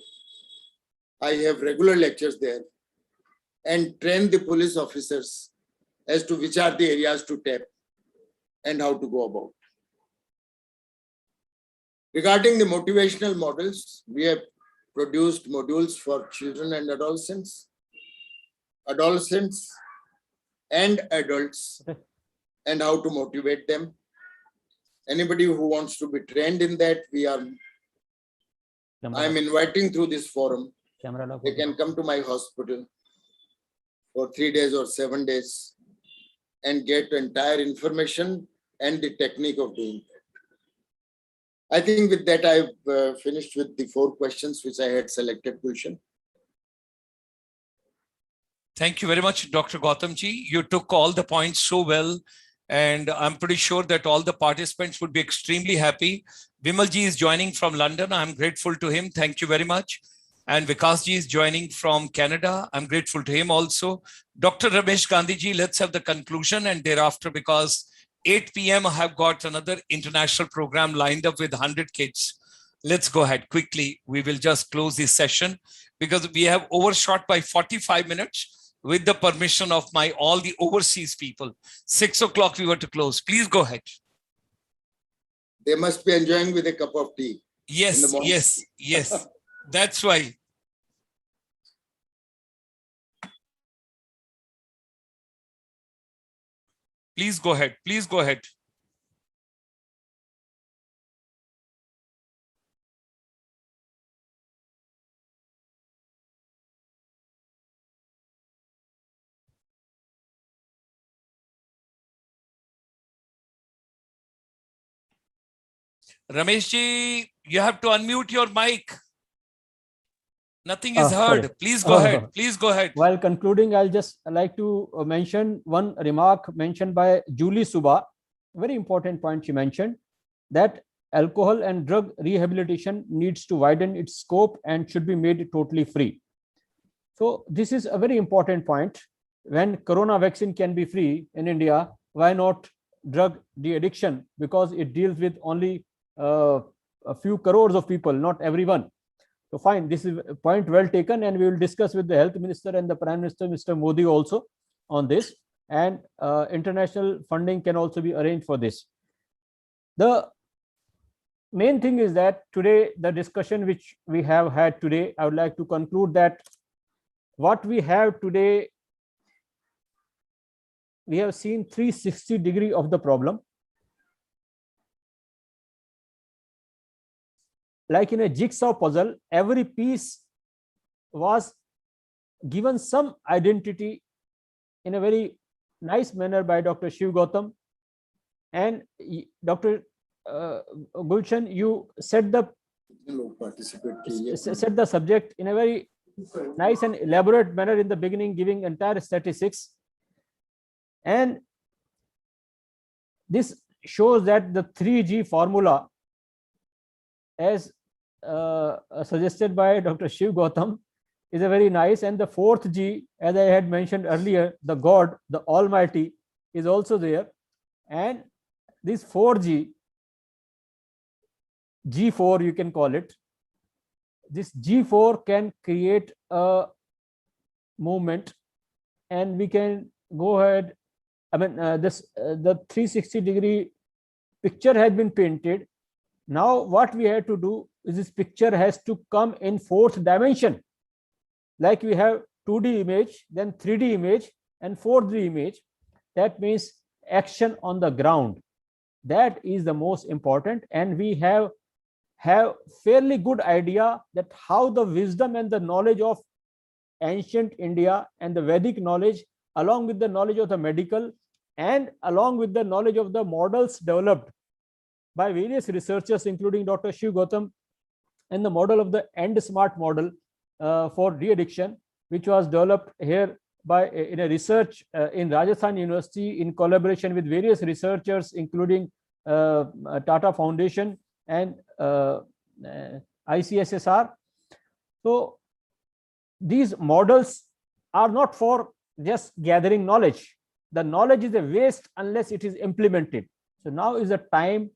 I have regular lectures there and train the police officers as to which are the areas to tap and how to go about. Regarding the motivational models, we have produced modules for children and adolescents and adults, and how to motivate them. Anybody who wants to be trained in that, I'm inviting through this forum. They can come to my hospital for 3 days or 7 days and get entire information and the technique of doing that. I think with that, I've finished with the 4 questions which I had selected, Gulshan. Thank you very much, Dr. Gautamji. You took all the points so well, and I'm pretty sure that all the participants would be extremely happy. Vimalji is joining from London. I'm grateful to him. Thank you very much. And Vikasji is joining from Canada. I'm grateful to him also. Dr. Ramesh Gandhi ji, let's have the conclusion, and thereafter, because 8 p.m. I have got another international program lined up with 100 kids. Let's go ahead quickly. We will just close this session because we have overshot by 45 minutes with the permission of all the overseas people. 6 o'clock we were to close. Please go ahead. They must be enjoying with a cup of tea. Yes, yes. That's why. Please go ahead. Please go ahead. Ramesh ji, you have to unmute your mic. Nothing is heard. Sorry. Please go ahead. Please go ahead. While concluding, I'll just like to mention one remark mentioned by Julie Suba. Very important point she mentioned, that alcohol and drug rehabilitation needs to widen its scope and should be made totally free. So this is a very important point. When corona vaccine can be free in India, why not drug de-addiction? Because it deals with only a few crores of people, not everyone. So fine, this is a point well taken, and we will discuss with the Health Minister and the Prime Minister, Mr. Modi, also on this. And international funding can also be arranged for this. The main thing is that today, the discussion which we have had today, I would like to conclude that what we have today, we have seen 360 degree of the problem. Like in a jigsaw puzzle, every piece was given some identity in a very nice manner by Dr. Shiv Gautam. And Dr. Gulshan, you set the subject in a very nice and elaborate manner in the beginning, giving entire statistics. And this shows that the 3G formula, as suggested by Dr. Shiv Gautam, is a very nice. And the fourth G, as I had mentioned earlier, the God, the Almighty, is also there. And this 4G, G4 you can call it, this G4 can create a movement, and we can go ahead. I mean, the 360 degree picture has been painted. Now what we have to do is this picture has to come in fourth dimension. Like we have 2D image, then 3D image, and 4D image. That means action on the ground. That is the most important. And we have fairly good idea that how the wisdom and the knowledge of ancient India and the Vedic knowledge, along with the knowledge of the medical, and along with the knowledge of the models developed by various researchers, including Dr. Shiv Gautam, and the model of the End Smart model for de-addiction, which was developed here by in a research in Rajasthan University in collaboration with various researchers, including Tata Foundation and ICSI. So these models are not for just gathering knowledge. The knowledge is a waste unless it is implemented. So now is the time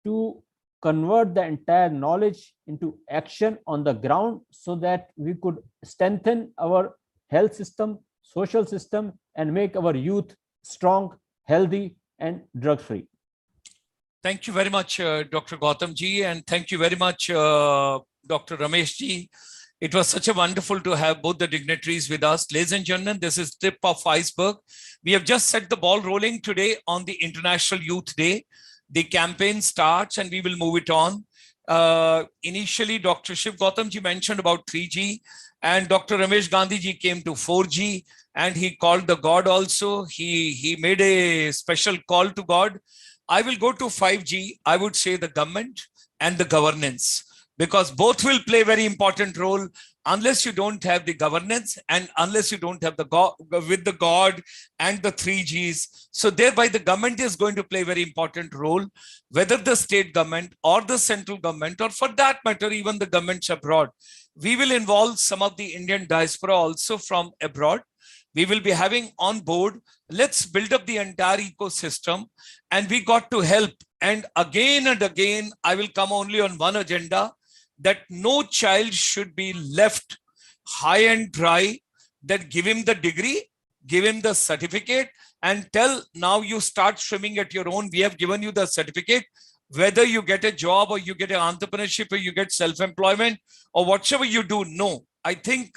to convert the entire knowledge into action on the ground, so that we could strengthen our health system, social system, and make our youth strong, healthy, and drug-free. Thank you very much, Dr. Gautam ji, and thank you very much, Dr. Ramesh ji. It was such a wonderful to have both the dignitaries with us. Ladies and gentlemen, this is tip of iceberg. We have just set the ball rolling today on the International Youth Day. The campaign starts and we will move it on. Initially, Dr. Shiv Gautam ji mentioned about 3G, and Dr. Ramesh Gandhi ji came to 4G, and he called the God also. He made a special call to God. I will go to 5G. I would say the government and the governance, because both will play a very important role. Unless you don't have the governance, and unless you don't have the God with the God and the 3Gs. So thereby the government is going to play a very important role, whether the state government or the central government, or for that matter, even the governments abroad. We will involve some of the Indian diaspora also from abroad. We will be having on board. Let's build up the entire ecosystem, and we got to help. And again, I will come only on one agenda, that no child should be left high and dry, that give him the degree, give him the certificate, and tell, now you start swimming at your own. We have given you the certificate. Whether you get a job, or you get an entrepreneurship, or you get self-employment, or whatever you do, no. I think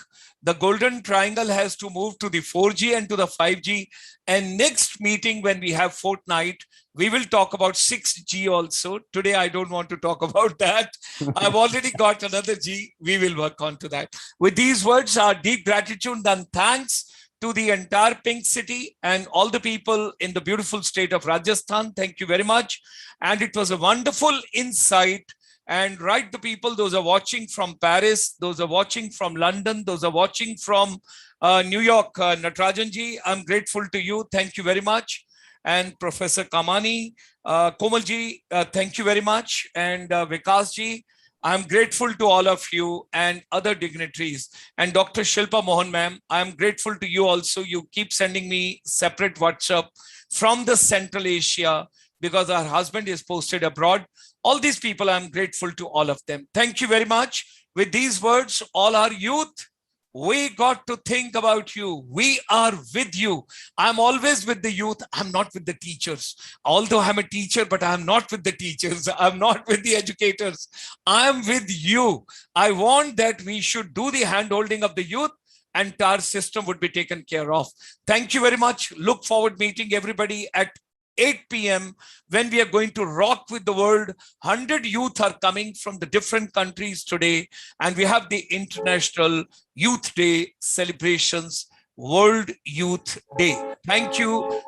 The golden triangle has to move to the 4G and to the 5G. And next meeting, when we have fortnight, we will talk about 6G also. Today, I don't want to talk about that. I've already got another G. We will work on to that. With these words, our deep gratitude and thanks to the entire Pink City and all the people in the beautiful state of Rajasthan. Thank you very much. And it was a wonderful insight. And right, the people, those are watching from Paris, those are watching from London, those are watching from New York, Natarajanji, I'm grateful to you. Thank you very much. And Professor Kamani, Komalji, thank you very much. And Vikasji, I'm grateful to all of you and other dignitaries. And Dr. Shilpa Mohan, ma'am, I'm grateful to you also. You keep sending me separate WhatsApp from the Central Asia because our husband is posted abroad. All these people, I'm grateful to all of them. Thank you very much. With these words, all our youth, we got to think about you. We are with you. I'm always with the youth. I'm not with the teachers. Although I'm a teacher, but I'm not with the teachers. I'm not with the educators. I'm with you. I want that we should do the hand-holding of the youth and our system would be taken care of. Thank you very much. Look forward meeting everybody at 8 p.m. when we are going to rock with the world. 100 youth are coming from the different countries today, and we have the International Youth Day celebrations, World Youth Day. Thank you.